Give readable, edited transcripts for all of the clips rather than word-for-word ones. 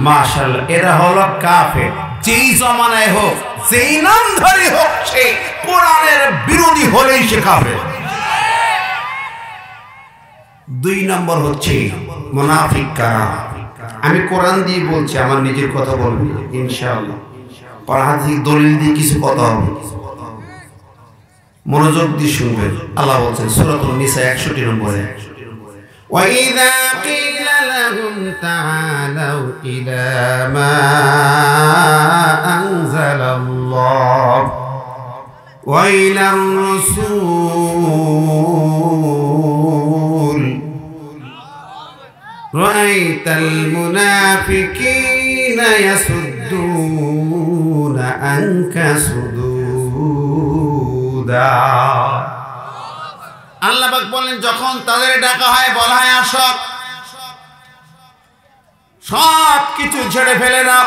মাশাআল্লাহ, এরা হলো কাফের। যেই জমানায় হোক, যেই নামধারী হোক, সে কোরআনের বিরোধী হলেই সে কাফের। 2 নম্বর হচ্ছে মুনাফিক কারা। আমি কোরআন দিয়ে বলছি, আমার নিজের কথা বলবো ইনশাআল্লাহ। হাদিস দলিল দিয়ে কিছু কথা হবে, মনোযোগ দিয়ে শুনবেন। আল্লাহ বলছেন সূরাতুন নিসা 61 নম্বরে, وَإِذَا قِيلَ لَهُمْ تَعَالَوْا إِلَى مَا أَنزَلَ اللَّهُ وَإِلَى الرَّسُولِ رَأَيْتَ الْمُنَافِقِينَ يَصُدُّونَ عَنكَ صُدُودًا। আল্লাহ পাক বলেন, যখন তাদের ডাকা হয়, বলা হয় আসো, সব কিছু ছেড়ে ফেলে দাও।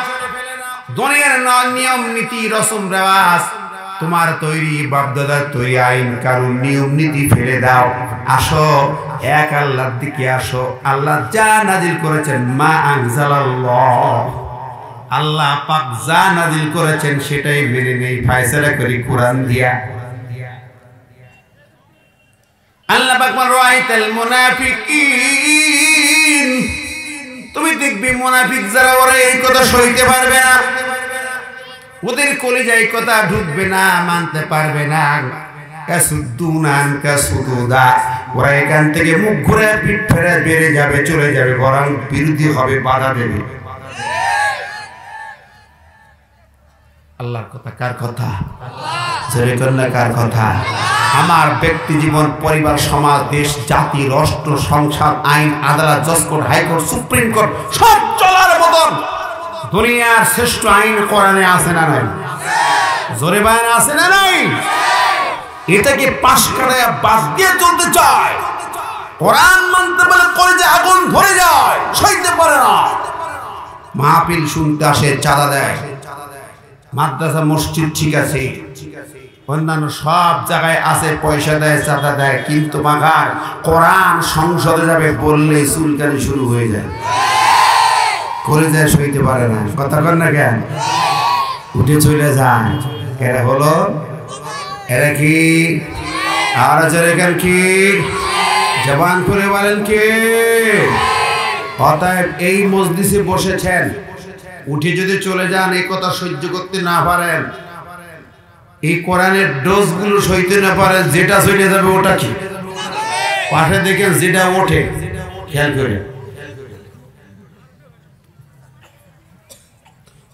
দুনিয়ার নিয়ম নীতি রসম রেওয়াজ, তোমার তৈরি বাপদাদার তৈরি আইন কানুন নিয়ম নীতি ফেলে দাও, আসো এক আল্লাহর দিকে আসো। আল্লাহ যা নাজিল করেছেন, মা আনজালাল্লাহ, আল্লাহ পাক যা নাজিল করেছেন সেটাই মেনে নেই, ফয়সালা করি কোরআন দিয়া। আল্লাহ পাক বলেন, রাআইতাল মুনাফিকিন, তুমি দেখবি মুনাফিক যারা, ওরা এই কথা সইতে পারবে না, ওদের কলিজায় এই কথা ঢুকবে না, মানতে পারবে না। ইয়াসুদ্দুনা আনকা সুদুদা, ওরা এখান থেকে মুখ ঘুরে পিঠ ফেরে বেরিয়ে যাবে, চলে যাবে, বরং বিরোধী হবে, বাধা দেবে। আল্লাহর কথা কার কথা? জোরে কন্যা কার কথা? আমার ব্যক্তি জীবন, পরিবার, সমাজ, দেশ, জাতি, রাষ্ট্র, সংসার, আইন, আদালত, জজ কোর্ট, হাইকোর্ট, সুপ্রিম কোর্ট, সব চলার মতন দুনিয়ার শ্রেষ্ঠ আইন কোরআনে আছে না নাই? জোরে বায়ান আছে না নাই? এটাকে পাশ করে বাদ দিয়ে চলতে চায়, কোরআন মানতে বলে কলেজে আগুন ধরে যায়, সইতে পারে না। মাহফিল শুনতে আসে, চাঁদা দেয়, মাদ্রাসা মসজিদ ঠিক আছে, অন্যান্য সব জায়গায় আছে, পয়সা দেয়, চাঁদা দেয়, কিন্তু মাগার কোরআন সংসদে যাবে বললে চুলকানি শুরু হয়ে যায়, করে যায়, সইতে পারে না। কথা কর না কেন? উঠে চলে যায়। এরা হলো, এরা কি? আর কেন কি? জবান করে বলেন কি? অতএব এই মজলিসে বসেছেন, উঠে যদি চলে যান, এই কথা সহ্য করতে না পারেন, এই কোরআনের ডোজগুলো সইতে না পারেন, যেটা চলে যাবে ওটা কি? পাশে দেখেন যেটা ওঠে, খেয়াল করে।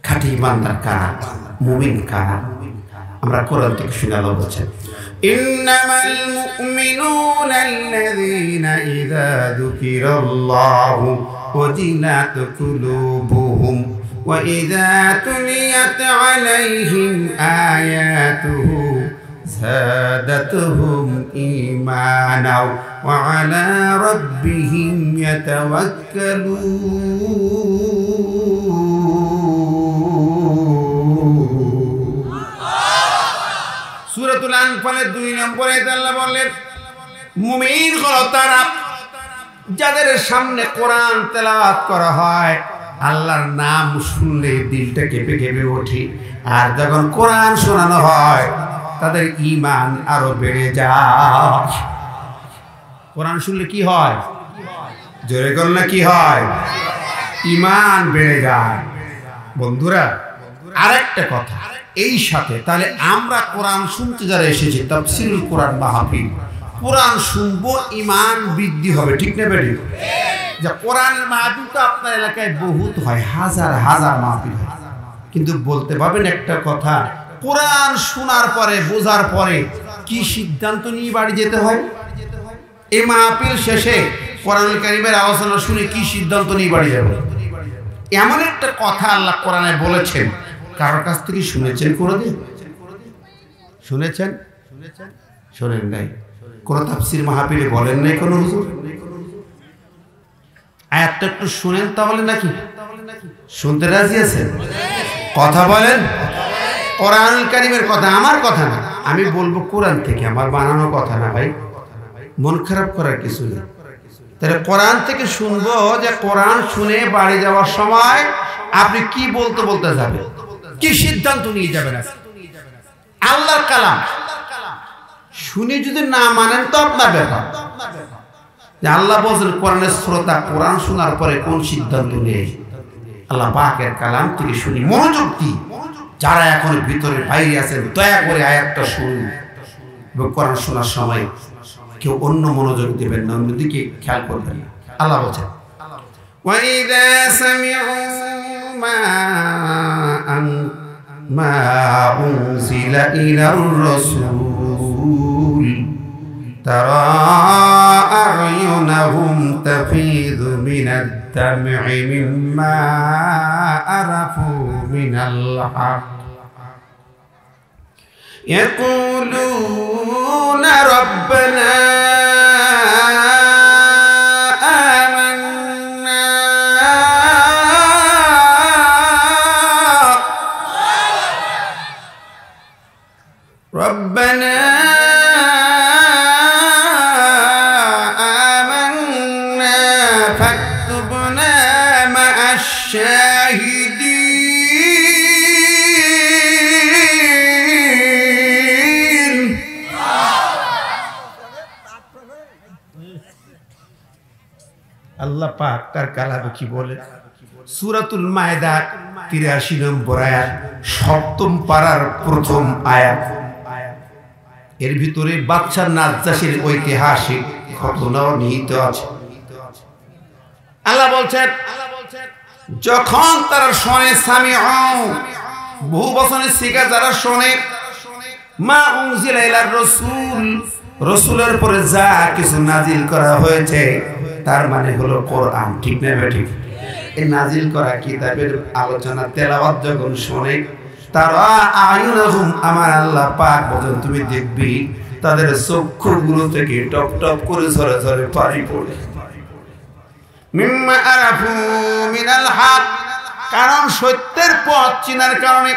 খাঁটি ইমানদার কারা? মুমিন কারা? আমরা কোরআন থেকে শুনে আল্লাহ বলছেন, ইন্নামাল মুমিনুনা আল্লাযীনা ইযা যুকিরাল্লাহু ওয়াজিলাত কুলুবুহুম ওয়া ইযা তুলিয়াত আলাইহিম আয়াতুহু زادتهم إيمانا وعلى ربهم يتوكلون। সূরাতুল আনফালের 2 নম্বরে আল্লাহ বললেন, মুমিন হলো তারা যাদের সামনে কোরআন তেলাওয়াত করা হয়, আল্লাহর নাম শুনলে দিলটা কেঁপে কেঁপে ওঠে, আর যখন কোরআন শোনানো হয় তাদের ঈমান আরো বেড়ে যায়। কোরআন শুনলে কি হয়? জোরে করলে কি হয়? ঈমান বেড়ে যায়। বন্ধুরা, আরেকটা কথা এই সাথে, তাহলে আমরা কোরআন শুনতে যারা এসেছি, তাফসীরুল কোরআন মাহফিল, কোরআন শুনবো, ঈমান বৃদ্ধি হবে, ঠিক না বেটি? যে কোরআনের মাহফিল তো আপনার এলাকায় বহুত হয়, হাজার হাজার মাহফিল হয়, কিন্তু বলতে পারবেন একটা কথা, কোরআন শোনার পরে, বোঝার পরে কি সিদ্ধান্ত নিয়ে বাড়ি যেতে হয়? এই মাহফিল শেষে কোরআনুল কারীমের আলোচনা শুনে কি সিদ্ধান্ত নিয়ে বাড়ি যাবে? এমন একটা কথা আল্লাহ কোরআনে বলেছেন, কারোর কাছ থেকে শুনেছেন? কোনোদিন শুনেছেন? শোনেন নাই? কোন তাফসীর মাহফিলে বলেন নাই কোন হুজুর? আয়াতটা একটু শুনেন তাহলে, নাকি শুনতে রাজি আছেন? কথা বলেন। কোরআনুল কারীমের কথা, আমার কথা না, আমি বলবো কোরআন থেকে, আমার বানানো কথা না ভাই, মন খারাপ করার কিছু নেই। তাহলে কোরআন থেকে শুনবো, যে কোরআন শুনে বাড়ি যাওয়ার সময় আপনি কি বলতে বলতে যাবেন, কি সিদ্ধান্ত নিয়ে যাবেন? আল্লাহর কালাম শুনে যদি না মানেন তো আপনার ব্যাপার। আল্লাহ বলছেন কোরআনের শ্রোতা কোরআন শোনার পরে কোন সিদ্ধান্ত নেই? আল্লাহ পাকের কালাম থেকে শুনি, মনোযোগ দিই। যারা এখন ভিতরে বাইরে আছেন দয়া করে আয়াতটা শুনুন, এবং কোরআন শোনার সময় কেউ অন্য মনোযোগ দেবেন না, অন্যদিকে খেয়াল করবেন না। আল্লাহ বলছেন وَإِذَا سَمِعُوا مَا أُنزِلَ إِلَى الرَّسُولِ تَرَى أَعْيُنَهُمْ تَفِيضُ مِنَ الدَّمْعِ مِمَّا عَرَفُوا مِنَ الْحَقِّ يَقُولُونَ رَبَّنَا আল্লাহ পাক তার কালামে কি বলে? সূরাতুল মায়েদা ৮৩ নম্বর আয়াত, সপ্তম পারার প্রথম আয়াত। এর ভিতরে বাদশা নাজ্জাশীর ঐতিহাসিক ঘটনাও নিহিত আছে। আল্লাহ বলছেন যখন তারা শোনে, সামিউ বহু বচনের সিগা, যারা শোনে মা উনজিলা ইলার রাসূল, রাসূলের পরে যা কিছু নাজিল করা হয়েছে, তার মানে হলো কোরআন, ঠিক না বেঠিক? এই নাজিল করা কিতাবের আলোচনা তেলাওয়াত যখন শোনে, তারা আয়ুনাহুম, আমার আল্লাহ পাক বলেন তুমি দেখবি তাদের চক্ষুগুলো থেকে টপ টপ করে ঝরে ঝরে পানি পড়ে। মিম্মা আরাফু মিনাল হক, কারণ সত্যের পথ চিনার কারণে,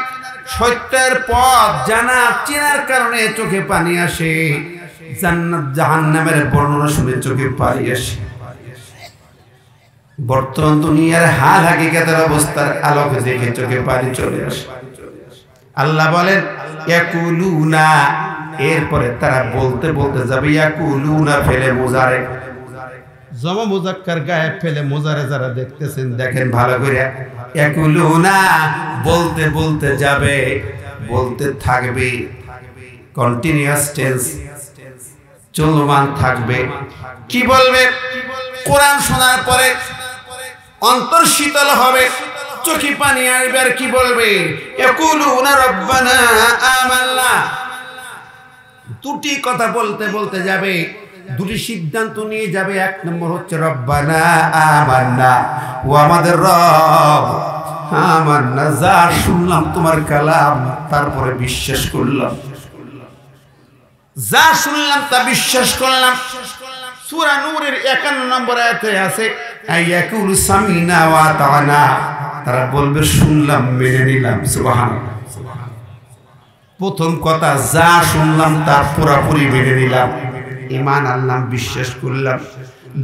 সত্যের পথ জানা চিনার কারণে চোখে পানি আসে। জান্নাত জাহান্নামের বর্ণনা শুনে চোখে পানি আসে। বর্তমান দুনিয়ার হাল হাকিকাতের অবস্থার আলোকে দেখে চোখে পানি চলে আসে। আল্লাহ বলেন ইয়াকুলুনা, এরপরে তারা বলতে বলতে যাবে। ইয়াকুলুনা ফেলে মুজারে, জমা মুজাক্কার গায়ে ফেলে মুজারে যারা দেখতেছেন দেখেন ভালো করে। ইয়াকুলুনা বলতে বলতে যাবে, বলতে থাকবে, কন্টিনিউয়াস টেন্স চলমান থাকবে। কি বলবে? কোরআন শোনার পরে অন্তর শীতল হবে, চোখে পানি আসবে। আর কি বলবে? ইয়াকুলুনা রব্বানা আমান্না। দুটি কথা বলতে বলতে যাবে, দুটি সিদ্ধান্ত নিয়ে যাবে। এক নম্বর হচ্ছে রব্বানা আমান্না, ও আমাদের রব, আমান্না, যা শুনলাম তোমার কালাম তারপরে বিশ্বাস করলাম, যা শুনলাম তা বিশ্বাস করলাম। সূরা নূরের ৫১ নম্বর আয়াতে আছে আয়াকুল সামিনা ওয়া আতানা, তারা বলবে শুনলাম মেনে নিলাম। সুবহানাল্লাহ। প্রথম কথা, যা শুনলাম তা পুরোপুরি মেনে নিলাম, ঈমান আনলাম, বিশ্বাস করলাম।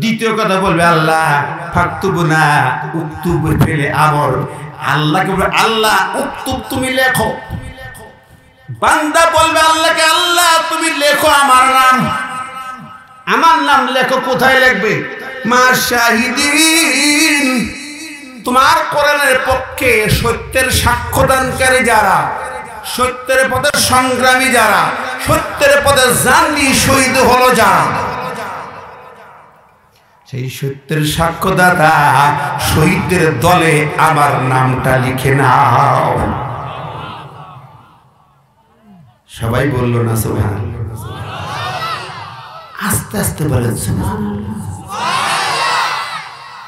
দ্বিতীয় কথা বলবে আল্লাহ ফাকতুবনা, উক্তুব ফেলে আমর, আল্লাহকে বলবে আল্লাহ উক্তুব, তুমি লেখো। বান্দা বলবে আল্লাহকে আল্লাহ তুমি লেখো আমার নাম, আমার নাম লেখো। কোথায় লিখবে? মা শাহিদিন, তোমার কোরআনের পক্ষে সত্যের সাক্ষ্যদানকারী যারা, সত্যের পথে সংগ্রামী যারা, সত্যের পথে জান দিয়ে শহীদ হলো যারা, সেই সত্যের সাক্ষ্যদাতা শহীদদের দলে আমার নামটা লিখে নাও। সবাই বলল না সুবহানাল্লাহ? আস্তে আস্তে বলেন সুবহানাল্লাহ।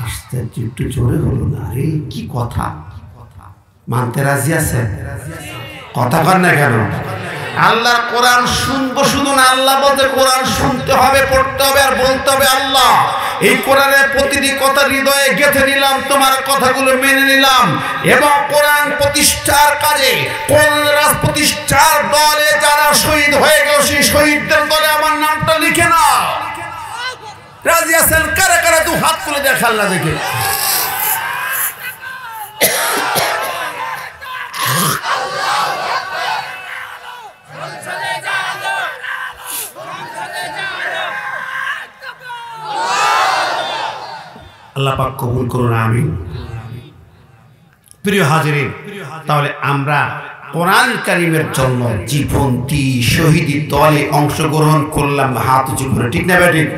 আস্তে একটু জোরে হলো না রে, কি কথা? মানতে রাজি আছেন? কথা কর না কেন? আল্লাহর কোরআন শুনবো শুধু না, আল্লাহ বলতে কোরআন শুনতে হবে, পড়তে হবে আর বলতে হবে আল্লাহ এই কোরআনের প্রতিটি কথা হৃদয়ে গেঁথে নিলাম, তোমার কথাগুলো মেনে নিলাম, এবং কোরআন প্রতিষ্ঠার কাজে, কোরআনের রাজ প্রতিষ্ঠার দলে যারা শহীদ হয়ে গেল সেই শহীদদের দলে আমার নামটা লিখে নাও। রাজি আছেন? কারা কারা দু হাত তুলে দেখ আল্লাহ দেখে। আল্লাহ পাক কবুল করুন, আমিন। প্রিয় হাজিরিন, তাহলে আমরা কোরআন কারীমের জন্য জীবন্তী শহীদি দলে অংশগ্রহণ করলাম হাত উঁচু করে, ঠিক না বেঠিক?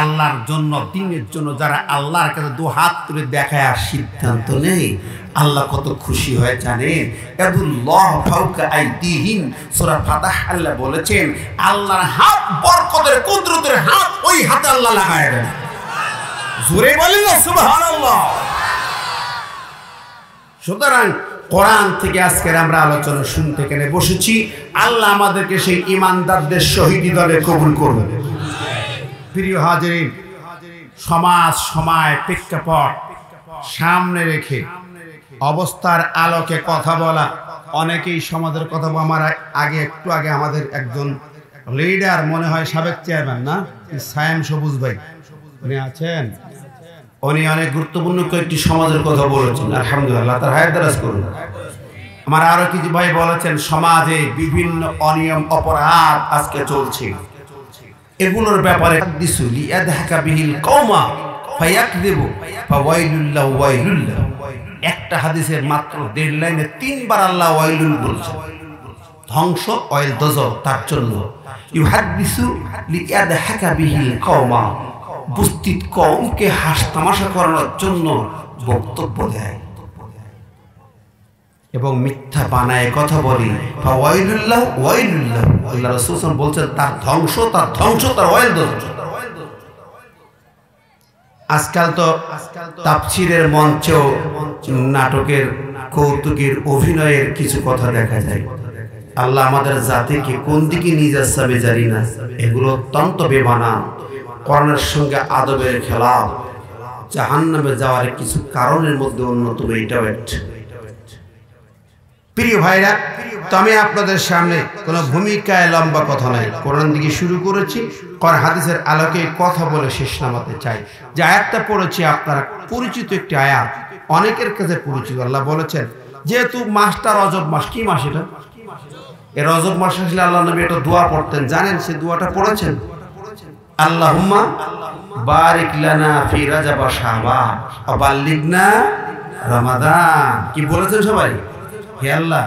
আল্লাহর জন্য, দ্বীনের জন্য যারা আল্লাহর কাছে দু হাত তুলে দেখায় আর সিদ্ধান্ত নেই, আল্লাহ কত খুশি হয় জানেন? ইয়াদুল্লাহ ফাওকা আইদিহিম, সূরা ফাতহ আল্লাহ বলেছেন আল্লাহর হাত বরকতের কুদরতের হাত, ওই হাতে আল্লাহ লাগায় দেন। জোরে বলেন না সুবহানাল্লাহ। সুতরাং কোরআন থেকে আজকের আমরা আলোচনা শুনতে এখানে বসেছি। আল্লাহ আমাদেরকে সেই ইমানদারদের শহীদি দলে কবুল করবেন। প্রিয় হাজিরিন, সমাজ, সময়, প্রেক্ষাপট সামনে রেখে অবস্থার আলোকে কথা বলা, অনেকেই সমাজের কথা আমার একটু আগে আমাদের একজন লিডার, মনে হয় সাবেক চেয়ারম্যান না, সায়েম সবুজ ভাই, উনি আছেন, উনি অনেক গুরুত্বপূর্ণ কয়েকটি সমাজের কথা বলেছেন। আলহামদুলিল্লাহ, তার হায়াত দারাজ করুন। আমার আরো কিছু ভাই বলেছেন সমাজে বিভিন্ন অনিয়ম অপরাধ আজকে চলছে, এগুলোর ব্যাপারে একটা হাদিসের মাত্র 1.5 লাইনে 3 বার আল্লাহ ওয়াইলুল বলছেন। ধ্বংস, ওয়াইল দজর, তার জন্য ইউহাদিসু লিয়াদহাকা বিহিল কওমা, উপস্থিত কওমকে হাস তামাশা করানোর জন্য বক্তব্য দেয় এবং মিথ্যা বানায় কথা বলি। ওয়াইলুল্লাহ ওয়াইলুল্লাহ, আল্লাহ রাসূল বলছেন তার ধ্বংস, তার ধ্বংস, তার ওয়াইল দজর। আজকাল তো তাফসীরের মঞ্চেও নাটকের, কৌতুকের, অভিনয়ের কিছু কথা দেখা যায়। আল্লাহ আমাদের জাতিকে কোন দিকে নিয়ে যাচ্ছে আমি জানি না। এগুলো অত্যন্ত বেমানান, কোরআনের সঙ্গে আদবের খেলাফ, জাহান্নামে যাওয়ার কিছু কারণের মধ্যে অন্যতম এটাও একটা। প্রিয় ভাইরা, তো আমি আপনাদের সামনে কোনো ভূমিকায় লম্বা কথা নাই, কোরআন দিকে শুরু করেছি, কোরআন হাদিসের আলোকে কথা বলে শেষ নামাতে চাই। যে আয়াতটা পড়েছি আপনারা পরিচিত একটি আয়াত, অনেকের কাছে পরিচিত। আল্লাহ বলেছেন যেহেতু মাসটা রজব মাস, কি মাস এটা? এই রজব মাস আসলে আল্লাহ নবী একটা দোয়া পড়তেন, জানেন সে দোয়াটা পড়েছেন? আল্লাহুম্মা বারিক লানা ফি রাজাব ওয়া শাবান ওয়া বাল্লিগনা রমাদান। কি বলেছেন সবাই? হে আল্লাহ,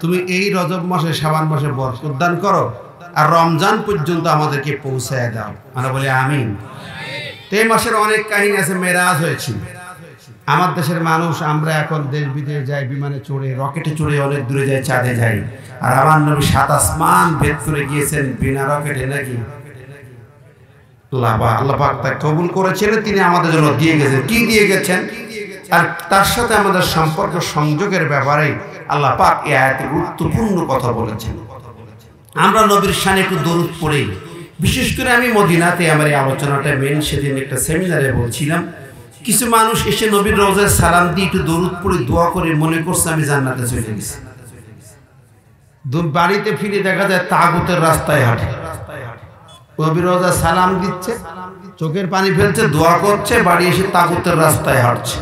তুমি এই রজব মাসে, শাবান মাসে বরকত দান করো আর রমজান পর্যন্ত আমাদেরকে পৌঁছায় দাও। আমরা বলি আমিন। এই মাসের অনেক কাহিনী আছে, মেরাজ হয়েছিল। আমার দেশের মানুষ, আমরা এখন দেশ বিদেশ যাই, বিমানে চড়ে, রকেটে চড়ে অনেক দূরে যাই, চাঁদে যাই। আর আমার নবী 7 আসমান ভেদ করে গিয়েছেন বিনা রকেটে, নাকি? আল্লাহ পাক তা কবুল করেছিলেন, তিনি আমাদের জন্য দিয়ে গেছেন। কি দিয়ে গেছেন? আর তার সাথে আমাদের সম্পর্ক সংযোগের ব্যাপারে আল্লাহ পাক এই আয়াতে গুরুত্বপূর্ণ কথা বলেছেন। আমরা নবীর শানে একটু দরুদ পড়ি। বিশেষ করে আমি মদিনাতে আমার এই আলোচনাটা মেন, সেদিন একটা সেমিনারে বলছিলাম, কিছু মানুষ এসে নবীর রওজায় সালাম দিয়ে একটু দরুদ পড়ে দোয়া করে মনে করছে আমি জান্নাতে চলে গেছি। বাড়িতে ফিরে দেখা যায় তাগুতের রাস্তায় হাঁটে, নবীর রওজায় সালাম দিচ্ছে, চোখের পানি ফেলছে, দোয়া করছে, বাড়ি এসে তাগুতের রাস্তায় হাঁটছে।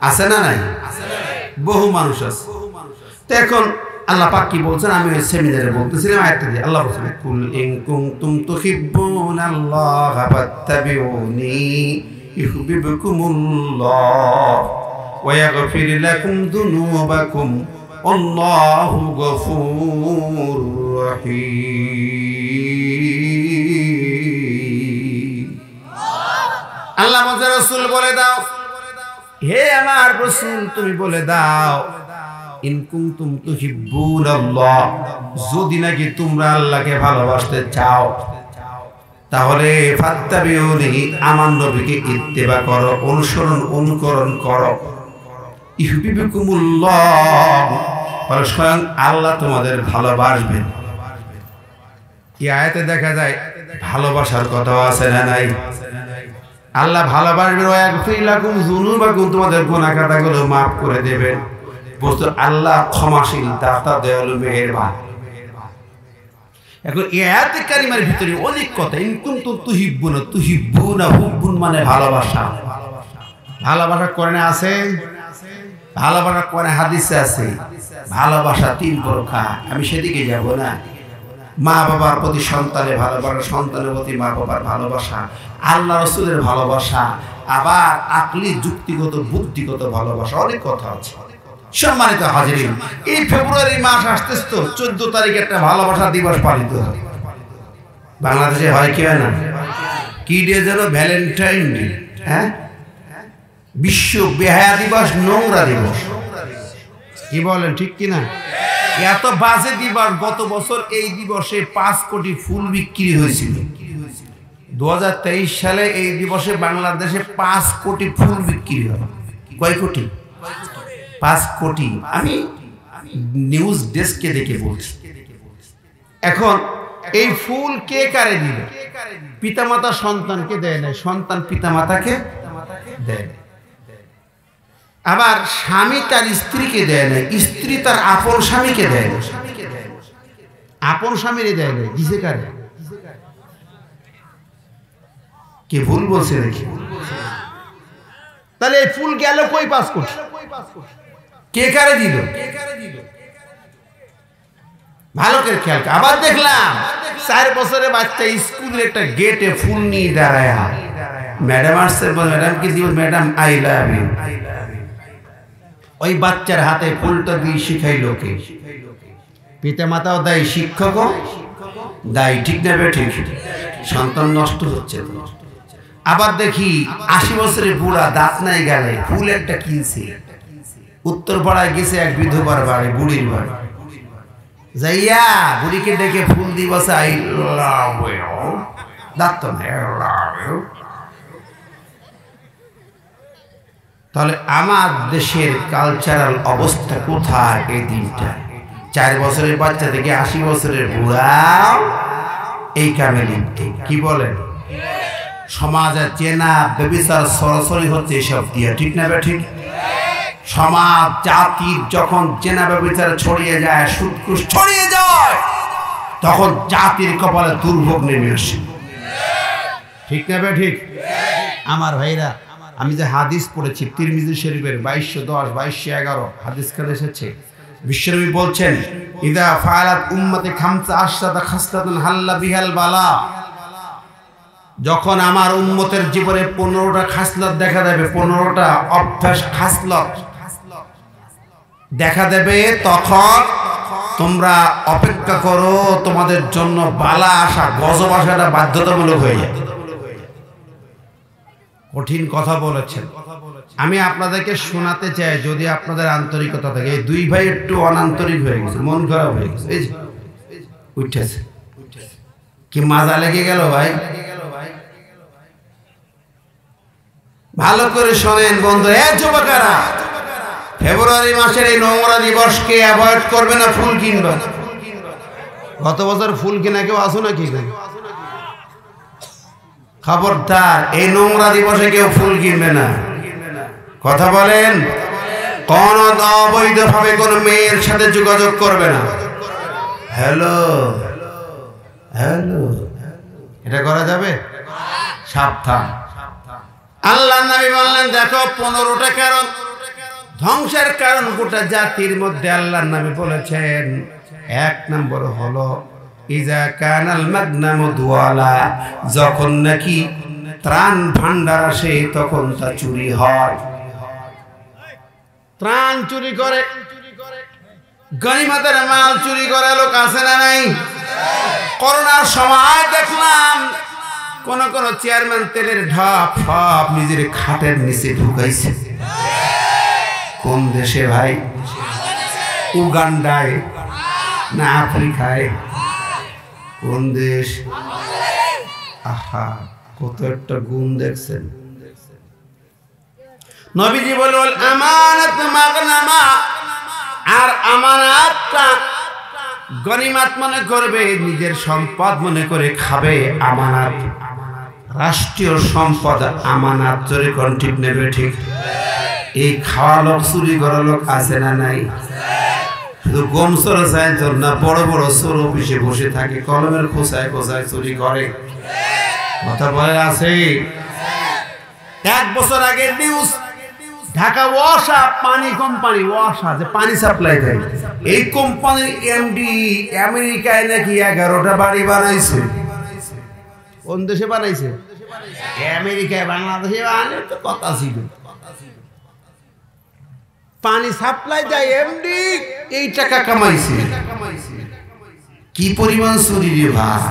আছে না নাই? বহু মানুষ আছে। তো এখন আল্লাহ পাক কি বলছেন, আমি ওই সেমিনারে বলতেছিলাম আয়াতটা দিয়ে। আল্লাহ বলছেন কুল ইন কুনতুম তুহিব্বুনাল্লাহা ফাত্তাবিউনি ইউহিব্বুকুমুল্লাহ ওয়া ইয়াগফির লাকুম যুনুবাকুম আল্লাহু গফুরুর রহিম। আল্লাহ আমাদের রাসূল বলে দাও, হে আমার রাসূল তুমি বলে দাও, ইন কুনতুম তুহিব্বুনাল্লাহ, যদি নাকি তোমরা আল্লাহকে ভালোবাসতে চাও তাহলে ফাত্তাবিউনি, আমার নবীকে ইত্তেবা করো, অনুসরণ অনুকরণ করো। ইউহিব্বুকুমুল্লাহ, বলে স্বয়ং আল্লাহ তোমাদের ভালোবাসবেন। এই আয়াতে দেখা যায় ভালোবাসার কথাও আছে না নাই? আল্লাহ ভালোবাসবেন, ওয়া ইয়াগফির লাকুম যুনুবাকুম, তোমাদের গুনাহ খাতাগুলো মাফ করে দেবেন। বলতো আল্লাহ ক্ষমাশীল, দাতা, দয়ালু, মেহেরবান। এখন এই আয়াতে কারিমার ভিতরে অনেক কথা। ইন কুনতুম তুহিব্বুনা, তুহিব্বুনা, হুব্বুন মানে ভালোবাসা। ভালোবাসা কোরআনে আছে, ভালোবাসা কোরআনে হাদিসে আছে। ভালোবাসা 3 প্রকার, আমি সেদিকে যাব না। মা বাবার প্রতি সন্তানের ভালোবাসা, সন্তানের প্রতি মা বাবার ভালোবাসা, আল্লাহ রাসূলের ভালোবাসা, আবার আকলি যুক্তিগত বুদ্ধিগত ভালোবাসা, অনেক কথা আছে। সম্মানিত হাজিরিন, এই ফেব্রুয়ারি মাস আসতেছে তো 14 তারিখে একটা ভালোবাসা দিবস পালিত হয় বাংলাদেশে। হয় কি হয় না? কি ডে যেন? Valentine day. হ্যাঁ, বিশ্ব বেহায়া দিবস, নোংরা দিবস। কি বলেন, ঠিক কিনা? এত বাজে দিবস। গত বছর এই দিবসে 5 কোটি ফুল বিক্রি হয়েছিল। 2023 সালে এই দিবসে বাংলাদেশে 5 কোটি ফুল বিক্রি হয়। কয় কোটি? 5 কোটি। আমি নিউজ ডেস্কে দেখে বলছি। এখন এই ফুল কে কারে দিল? পিতামাতা সন্তানকে দেয় না, সন্তান পিতামাতাকে দেয় না। আবার স্বামী তার স্ত্রীকে দেয় না, স্ত্রী তার আপন স্বামীকে দেয় না, আপন স্বামীরে দেয় না। দিছে কারে? কে ভুল বলছে নাকি? তাহলে এই ফুল গেল কই? 5 কোটি। কে কারে দিল? ভালো করে খেয়াল। আবার দেখলাম 4 বছরের বাচ্চা স্কুলের একটা গেটে ফুল নিয়ে দাঁড়ায়। ম্যাডাম আসছে, ম্যাডাম কি দিব? Madam I love you. ওই বাচ্চার হাতে ফুলটা দিয়ে শিখাইল কে? পিতা মাতাও দায়ী, শিক্ষকও দায়ী। ঠিক না বেঠিক? সন্তান নষ্ট হচ্ছে। আবার দেখি 80 বছরের বুড়া, দাঁত নাই গালে, ফুল একটা কিনছে। উত্তর পাড়ায় গেছে এক বিধবার বাড়ি, বুড়ির বাড়ি। যাইয়া বুড়িকে ডেকে ফুল দিবস, আই লাভ ইউ। দাঁত তো নাই, লাভ ইউ। তাহলে আমার দেশের কালচারাল অবস্থা কোথায় এই দিনটা? 4 বছরের বাচ্চা থেকে 80 বছরের বুড়া এই কামে লিপ্ত। কি বলেন? সমাজে চেনা ব্যভিচার সরাসরি হচ্ছে এসব দিয়ে। ঠিক না ঠিক? সমাজ জাতির যখন চেনা ব্যভিচার ছড়িয়ে যায়, সুদকুশ ছড়িয়ে যায়, তখন জাতির কপালে দুর্ভোগ নেমে আসে। ঠিক না ঠিক? আমার ভাইরা, আমি যে হাদিস পড়েছি তিরমিজি শরীফের 2210 2211 হাদিস কালে এসেছে। বিশ্বনবী বলছেন, ইদা ফাআলাত উম্মতি খামসা আশরাতা খাসলাতান হাল্লা বিহাল বালা। যখন আমার উম্মতের জীবনে 15টা খাসলত দেখা দেবে, 15টা অভ্যাস খাসলত দেখা দেবে, তখন তোমরা অপেক্ষা করো, তোমাদের জন্য বালা আসা, গজব আসাটা বাধ্যতামূলক হয়ে যায়। কঠিন কথা বলেছেন। আমি আপনাদেরকে শোনাতে চাই, যদি আপনাদের আন্তরিকতা থাকে। এই 2 ভাই একটু অনান্তরিক হয়ে গেছে, মন খারাপ হয়ে গেছে। এই উঠেছে কি মাজা লেগে গেল ভাই? ভালো করে শোনেন বন্ধু। যুবকেরা, ফেব্রুয়ারি মাসের এই নোংরা দিবসকে অ্যাভয়েড করবে না, ফুল কিনবে। গত বছর ফুল কিনা কেউ আসো নাকি? খবরদার, এই নোংরা দিবসে কেউ ফুল কিনবে না। কথা বলেন। কোন অবৈধভাবে কোন মেয়ের সাথে যোগাযোগ করবে না। হ্যালো হ্যালো, এটা করা যাবে? সাবধান। আল্লাহর নবী বললেন, দেখো 15টা কারণ, ধ্বংসের কারণ গোটা জাতির মধ্যে আল্লাহর নবী বলেছেন। 1 নম্বর হলো ইজা কানাল মাগনামু দুয়ালা, যখন নাকি ত্রাণ ভান্ডার আসে তখন তা চুরি হয়। ত্রাণ চুরি করে, গনিমতের মাল চুরি করে লোক আছে না নাই? করোনার সময় দেখলাম কোন কোন চেয়ারম্যান তেলের ঢপ সব নিজের খাটের নিচে ঢুকাইছে। কোন দেশে ভাই? উগান্ডায় না আফ্রিকায়? কোন দেশ? আহা, কত একটা গুণ দেখছেন। নবীজি বলল, আমানত মাগনামা, আর আমানতটা গনিমত মনে করবে, নিজের সম্পদ মনে করে খাবে। আমানত রাষ্ট্রীয় সম্পদ, আমানত। চুরি কোন ঠিক নেবে? ঠিক। এই খাওয়া লোক, চুরি করা লোক আছে না নাই? শুধু গম চোরা চায় তোর না, বড় বড় চোর অফিসে বসে থাকে, কলমের খোঁচায় খোঁচায় চুরি করে। কথা বলে আছে। 1 বছর আগে নিউজ, ঢাকা ওয়াসা পানি কোম্পানি, ওয়াসা যে পানি সাপ্লাই দেয়, এই কোম্পানির এমডি আমেরিকায় নাকি 11টা বাড়ি বানাইছে। কোন দেশে বানাইছে? আমেরিকায়। বাংলাদেশে বানালে তো কথা ছিল। পানি সাপ্লাই দেয় এমডি, এই টাকা কামাইছে। কি পরিমাণ চুরি রে ভাই!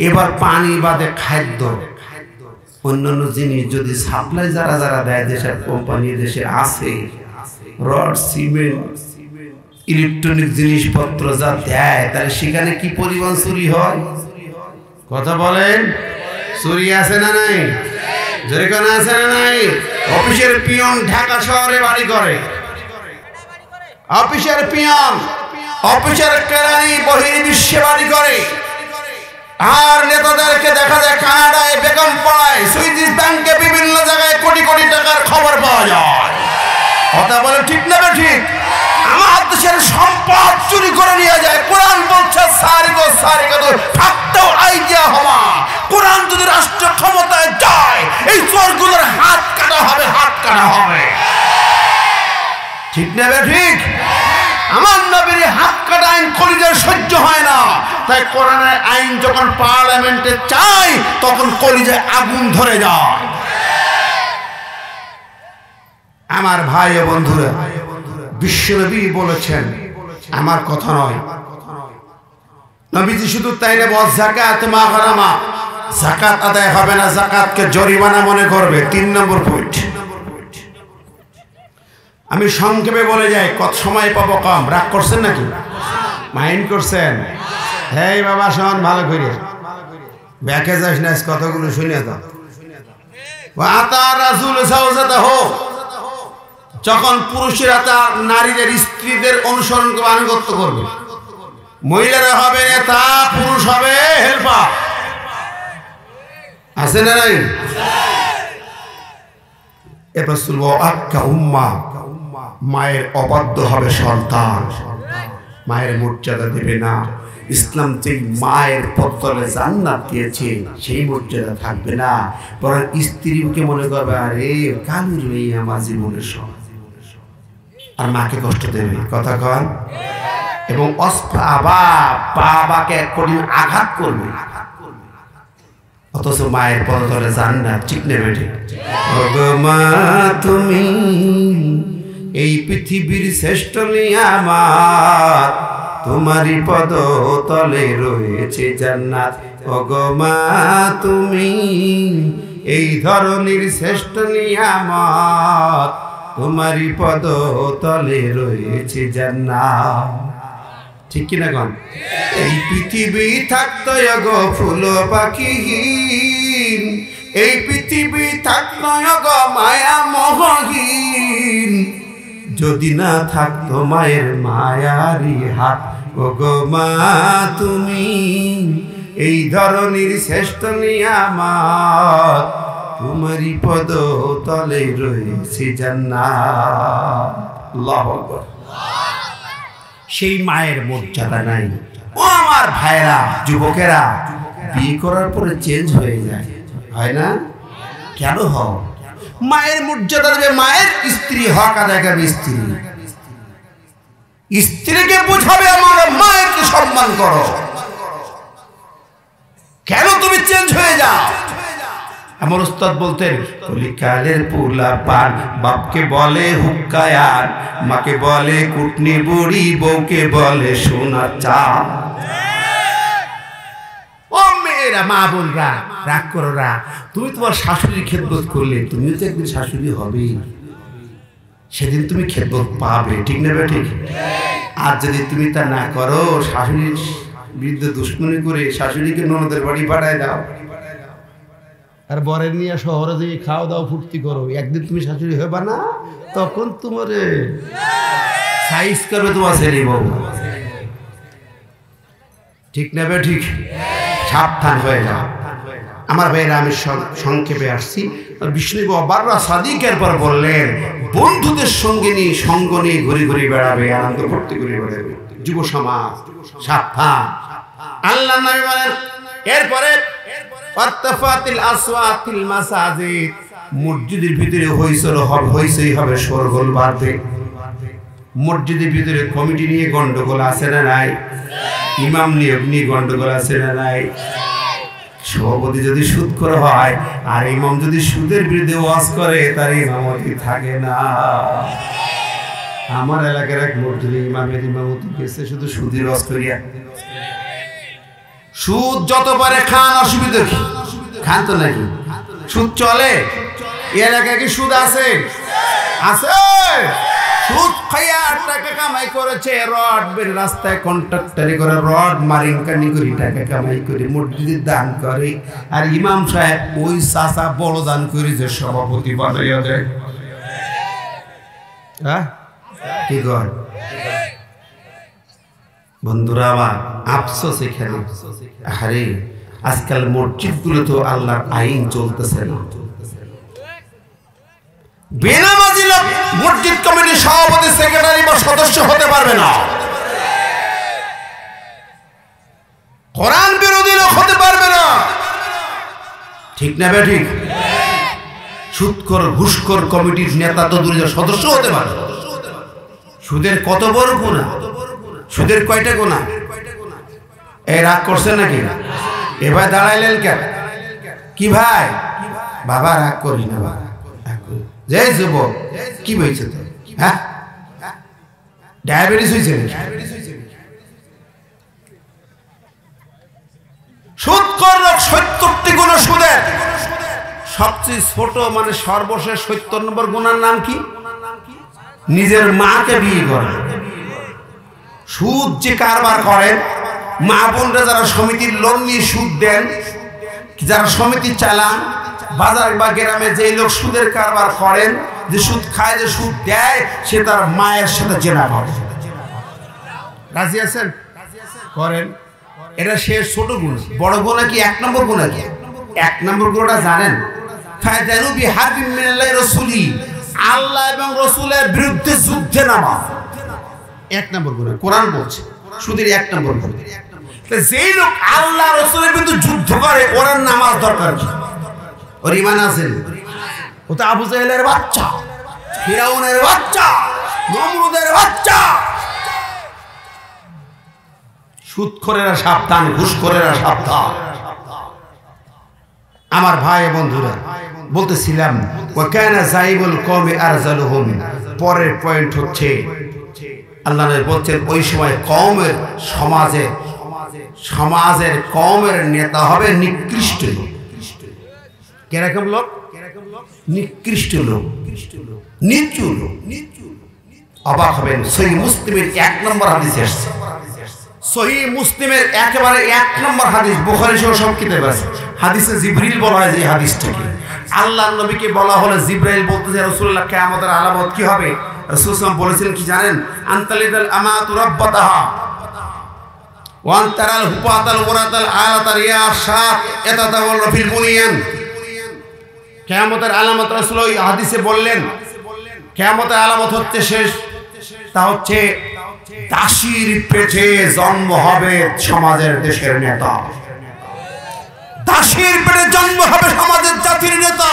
এবার পানি বাদে খাদ্য, অন্যান্য জিনিস যদি সাপ্লাই যারা যারা দেয়, দেশের কোম্পানি দেশে আছে, রড, সিমেন্ট, ইলেকট্রনিক জিনিসপত্র যা দেয়, তাহলে সেখানে কি পরিমাণ চুরি হয়? কথা বলেন, চুরি আছে না নাই? যেখানে আছে না নাই? অফিসের পিয়ন ঢাকা শহরে বাড়ি করে, অফিসের পিয়ন, অফিসের কেরানি বহির্বিশ্বে বাড়ি করে। আর নেতাদেরকে দেখা যায় কানাডায়, বেগম পাড়ায়, সুইডিশ ব্যাংকে, বিভিন্ন জায়গায় কোটি কোটি টাকার খবর পাওয়া যায়। কথা বলে ঠিক না ঠিক? আমার দেশের সম্পদ চুরি করে নিয়ে যায়। কোরআন বলছে সারিগো সারিগো থাকতেও আইডিয়া হওয়া। কোরআন যদি রাষ্ট্র ক্ষমতায় যায়, এই চোরগুলোর হাত কাটা হবে, হাত কাটা হবে। ঠিক না ঠিক? আমার নবীর হাত কাটা আইন কলিজার সহ্য হয় না, তাই কোরআনের আইন যখন পার্লামেন্টে চাই, তখন কলিজায় আগুন ধরে যায়। আমার ভাই ও বন্ধুরা, বিশ্বনবী বলেছেন, আমার কথা নয়, নবীজি শুধু তাই না, যাকাত মা হারামা, যাকাত আদায় হবে না, যাকাতকে জরিমানা মনে করবে। 3 নম্বর পয়েন্ট। আমি সংক্ষেপে বলে যাই, কত সময় পাবো কম। রাগ করছেন নাকি? মাইন্ড করছেন? হ্যাঁ বাবা শোন ভালো করে, ব্যাকে যাস না, কতগুলো শুনে তো। আতা রাসূল সাওজাতাহু, যখন পুরুষেরা তার নারীদের স্ত্রীদের অনুসরণ করে আনুগত্য করবে, মহিলারা হবে নেতা, পুরুষ হবে হেল্পার। আছে না নাই? এরপর শুনবো আক্কা উম্মা, মায়ের অবাধ্য হবে সন্তান, মায়ের মর্যাদা দেবে না। ইসলাম যেই মায়ের পত্তলে জান্নাত দিয়েছে, সেই মর্যাদা থাকবে না, বরং স্ত্রীকে মনে করবে আরে কালুর মেয়ে আমার জীবনের সব, আর মাকে কষ্ট দেবে। কথা কন। এবং বাবাকে কঠিন আঘাত করবে, অথচ মায়ের পদতলে জান্নাত। ঠিক নেবে ঠিক? মা তুমি এই পৃথিবীর শ্রেষ্ঠ নিয়ামত, তোমারই পদ তলে রয়েছে জান্নাত। ওগো মা তুমি এই ধরনের শ্রেষ্ঠ নিয়ামত, তোমারই পদ তলে রয়েছে জান্নাত। ঠিক কিনা কন? এই পৃথিবী থাকতো গো ফুল পাখিহীন, এই পৃথিবী থাকতো গো মায়া মোহহীন, যদি না থাকতো মায়ের মায়ারি হাত। ওগো মা তুমি এই ধরনের শ্রেষ্ঠ নিয়ামত, তোমারই পদ তলে রয়েছে জান্নাত। আল্লাহু আকবার। সেই মায়ের মর্যাদা নাই। ও আমার ভাইরা, যুবকেরা, বিয়ে করার পরে চেঞ্জ হয়ে যায়, হয় না? কেন হও? মায়ের মর্যাদা দেবে, মায়ের স্ত্রী হক আদায় করবে স্ত্রী, স্ত্রীকে বুঝাবে আমার মায়েরকে সম্মান করো। কেন তুমি চেঞ্জ হয়ে যাও? আমার উস্তাদ বলতেন, কলিকালের পোলা পান, বাপকে বলে হুক্কায়ার, মাকে বলে কুটনি বুড়ি, বউকে বলে সোনা চাঁদ। ও মেয়েরা, মা বোনরা, রাগ করো না। তুমি তোমার শাশুড়ির খেদমত করলে, তুমিও তো একদিন শাশুড়ি হবে, সেদিন তুমি খেদমত পাবে। ঠিক না ঠিক? আর যদি তুমি তা না করো, শাশুড়ির বিরুদ্ধে দুশ্মনী করে শাশুড়িকে ননদের বাড়ি পাঠায় দাও, আর বরের নিয়ে শহরে দিয়ে খাওয়া দাওয়া ফুর্তি করো, একদিন তুমি শাশুড়ি হবে না, তখন তোমার সাইজ করবে তোমার ছেলে বউ। ঠিক না ঠিক? সাবধান হয়ে যাও আমার ভাইরা। আমি সংক্ষেপে আসছি। বিষ্ণু বাররা সাদিকের পর বললেন, বন্ধুদের সঙ্গে নিয়ে সঙ্গ নিয়ে ঘুরে ঘুরে বেড়াবে, আনন্দ ভর্তি করে বেড়াবে যুব সমাজ, সাবধান। আল্লাহ নবী বলেন, এরপরে ওয়াত্তাফাতিল আসওয়াতিল মাসাজিদ, মসজিদের ভিতরে হইচই হবে, শোরগোল বাড়বে। মসজিদের ভিতরে কমিটি নিয়ে গন্ডগোল আছে না নাই? ইমাম নিয়োগ নিয়ে গন্ডগোল আছে না নাই? সভাপতি যদি সুদ করে হয় আর ইমাম যদি সুদের বিরুদ্ধে ওয়াজ করে, তার ইমামতি থাকে না। আমার এলাকার এক মসজিদে ইমামের ইমামতি গেছে শুধু সুদের ওয়াজ করিয়া। সুদ যত পারে খান, অসুবিধা কি? খান তো নাকি? সুদ চলে? এলাকায় কি সুদ আছে? আছে। সুদ খাইয়া টাকা কামাই করেছে, রড বের রাস্তায় কন্ট্রাক্টরি করে, রড মারিংকানি করে টাকা কামাই করে, মসজিদে দান করে। আর ইমাম সাহেব ওই চাচা বড় দান করে যে সভাপতি বানাইয়া দেয়। হ্যাঁ, কি কর বন্ধুরা আমার? আফসোস এখানে, আরে আজকাল মসজিদগুলো তো আল্লাহর আইন চলতেছে না। বেনামাজি লোক মসজিদ কমিটির সভাপতি, সেক্রেটারি বা সদস্য হতে পারবে না। কোরআন বিরোধী লোক হতে পারবে না। ঠিক না বে ঠিক? সুদখোর ঘুষখোর কমিটির নেতা তো দূরে সদস্য হতে পারবে। সুদের কত বড় গুনাহ! সুদের কয়টা গুনাহ? এই রাগ করছেন নাকি? এবার দাঁড়াইলেন কেন? কি ভাই? বাবা রাগ করি না বাবা। যে যুবক, কি হয়েছে তো? হ্যাঁ, ডায়াবেটিস হয়েছে? সুদখোর লোক 70টি গুণ সুদের। সবচেয়ে ছোট মানে সর্বশেষ 70 নম্বর গুণার নাম কি? নিজের মাকে বিয়ে করে। সুদ যে কারবার করেন, মা বোনরা যারা সমিতির লোন নিয়ে সুদ দেন, যারা সমিতি চালান, বাজার বা গ্রামে যে লোক সুদের কারবার করেন, যে সুদ খায়, যে সুদ দেয়, সে তার মায়ের সাথে জেনা করে। রাজি আছেন? করেন। এটা সে ছোট গুণ। বড় গুণা কি? 1 নম্বর গুণা কি? 1 নম্বর গুণটা জানেন? ফায়দানু বিহারবিন মিনাল্লাহি রাসূলি, আল্লাহ এবং রাসূলের বিরুদ্ধে যুদ্ধে নামা। 1 নম্বর গুণা কোরআন বলছে, সুদের 1 নম্বর গুণ। যেই লোক আল্লাহ রাসূলের বিরুদ্ধে যুদ্ধ করে, ওর নামাজ দরকার কি? ওর ঈমান আছে? ও তো আবু জাহেলের বাচ্চা, ফিরাউনের বাচ্চা, নমরুদের বাচ্চা। সুদখোরেরা সাবধান, ঘুষখোরেরা সাবধান। আমার ভাই বন্ধুরা, বলতেছিলাম ওয়াকানা যাইবুল কওমি আরজালুহুম। পরের পয়েন্ট হচ্ছে, আল্লাহ নবী বলছেন ওই সময় কওমের সমাজের কওমের নেতা হবে নিকৃষ্ট লোক। কিরকম লোক? নিকৃষ্ট লোক, নিচু লোক। অবাক হবেন, সহিহ মুসলিমের 1 নম্বর হাদিসে আসছে। সহিহ মুসলিমের একেবারে 1 নম্বর হাদিস, বুখারী সহ সব কিতাবে আছে। হাদিসে জিবরিল বলা হয় যে হাদিসটাকে। আল্লাহর নবীকে বলা হলো, জিবরাইল বলতেছে রাসূলুল্লাহ কিয়ামতের আলামত কি হবে? রাসূল সাল্লাল্লাহু আলাইহি ওয়াসাল্লাম বলেছেন কি জানেন? আনতালিদাল আমাতু রাব্বাতাহা ওয়া আনতারাল হুপাতাল ওরাতাল আলাতার ইয়াশাত এতাতাওয়াল্লা ফিল বুনিয়ান। কিয়ামতের আলামত রাসূল ওই হাদিসে বললেন, কিয়ামতের আলামত হচ্ছে শেষ, তা হচ্ছে দাসীর পেটে জন্ম হবে সমাজের দেশের নেতা। দাসীর পেটে জন্ম হবে সমাজের জাতির নেতা।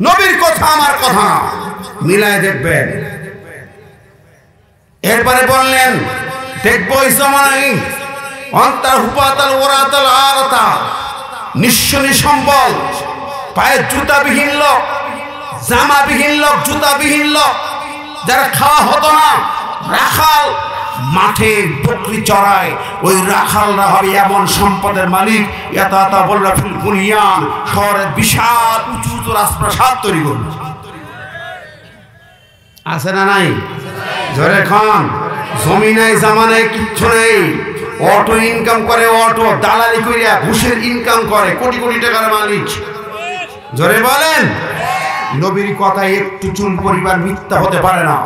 নবীর কথা আমার কথা মিলায় দেখবেন। এরপরে বললেন, দেখবো এই জমানায় অন্তর হুপাতাল ওরাতাল আরাতা, নিঃস্ব নিসম্বল, পায়ে জুতাবিহীন লোক, জামাবিহীন লোক, জুতাবিহীন লোক, যারা খাওয়া হতো না, রাখাল, মাঠে বকরি চড়ায়, ওই রাখালরা হবে এমন সম্পদের মালিক, ইয়াতাতাওয়াল্লা ফিল বুনিয়ান, শহরের বিশাল উঁচু উঁচু রাজপ্রাসাদ তৈরি করবে। আছে না নাই? জোরে খান। জমি নাই, জামা নাই, কিচ্ছু নেই। অটো ইনকাম করে, অটো দালালি করিয়া ঘুষের ইনকাম করে, কোটি কোটি টাকার মালিক। জোরে বলেন। নবীর কথা একটু চুল পরিবার মিথ্যা হতে পারে না।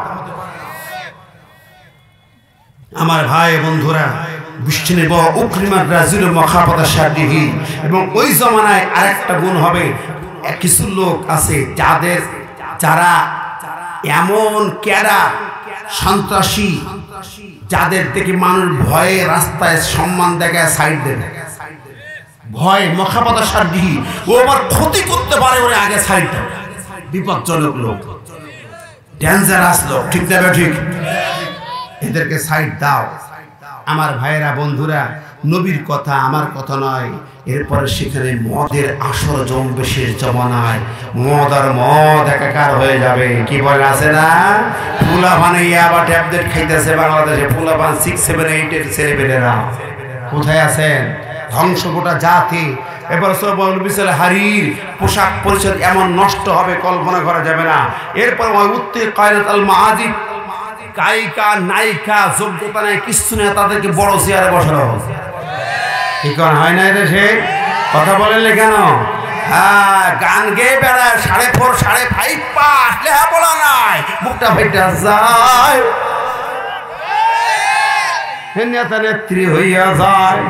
আমার ভাই বন্ধুরা, বিশ্বনবী উকরিমার রাজুল মাখাফাতা শাররিহি। এবং ওই জমানায় আরেকটা গুণ হবে, কিছু লোক আছে যারা এমন কেডা সন্ত্রাসী, যাদের থেকে মানুষ ভয়ে রাস্তায় সম্মান দেখায় সাইড দেবে। ভয় মখাপাতা সারদিহি, ও আমার ক্ষতি করতে পারে, ওরে আগে সাইড দাও। বিপজ্জনক লোক, ডেঞ্জারাস লোক, ঠিক না ঠিক? এদেরকে সাইড দাও। আমার ভাইয়েরা, বন্ধুরা, নবীর কথা আমার কথা নয়। এরপরে সেখানে মদের আসর জমবে শেষ জমানায়, মদ আর মদ একাকার হয়ে যাবে। কি বলে আছে না, ফুলাভান ইয়াবা ট্যাবলেট খাইতেছে বাংলাদেশে, ফুলাভান 6, 7, 8 এর ছেলেমেয়েরা। কোথায় আছেন? ধ্বংস গোটা জাতি। এবার বিশাল হারির পোশাক পরিচ্ছদ এমন নষ্ট হবে কল্পনা করা যাবে না। এরপর উত্তে কায়নাত আল মাআজিব, গায়িকা নায়িকা যোগ্যতা নাই, কিছু নেই, তাদেরকে বড় চেয়ারে বসানো হবে। কি কোন হয় না দেশে? কথা বলেন কেন? হ্যাঁ, গান গেয়ে বেড়ায়, 4.5, 5.5 পাস, লেখাপড়া নাই, মুখটা ফেটে যায়, নেতা নেত্রী হইয়া যায়।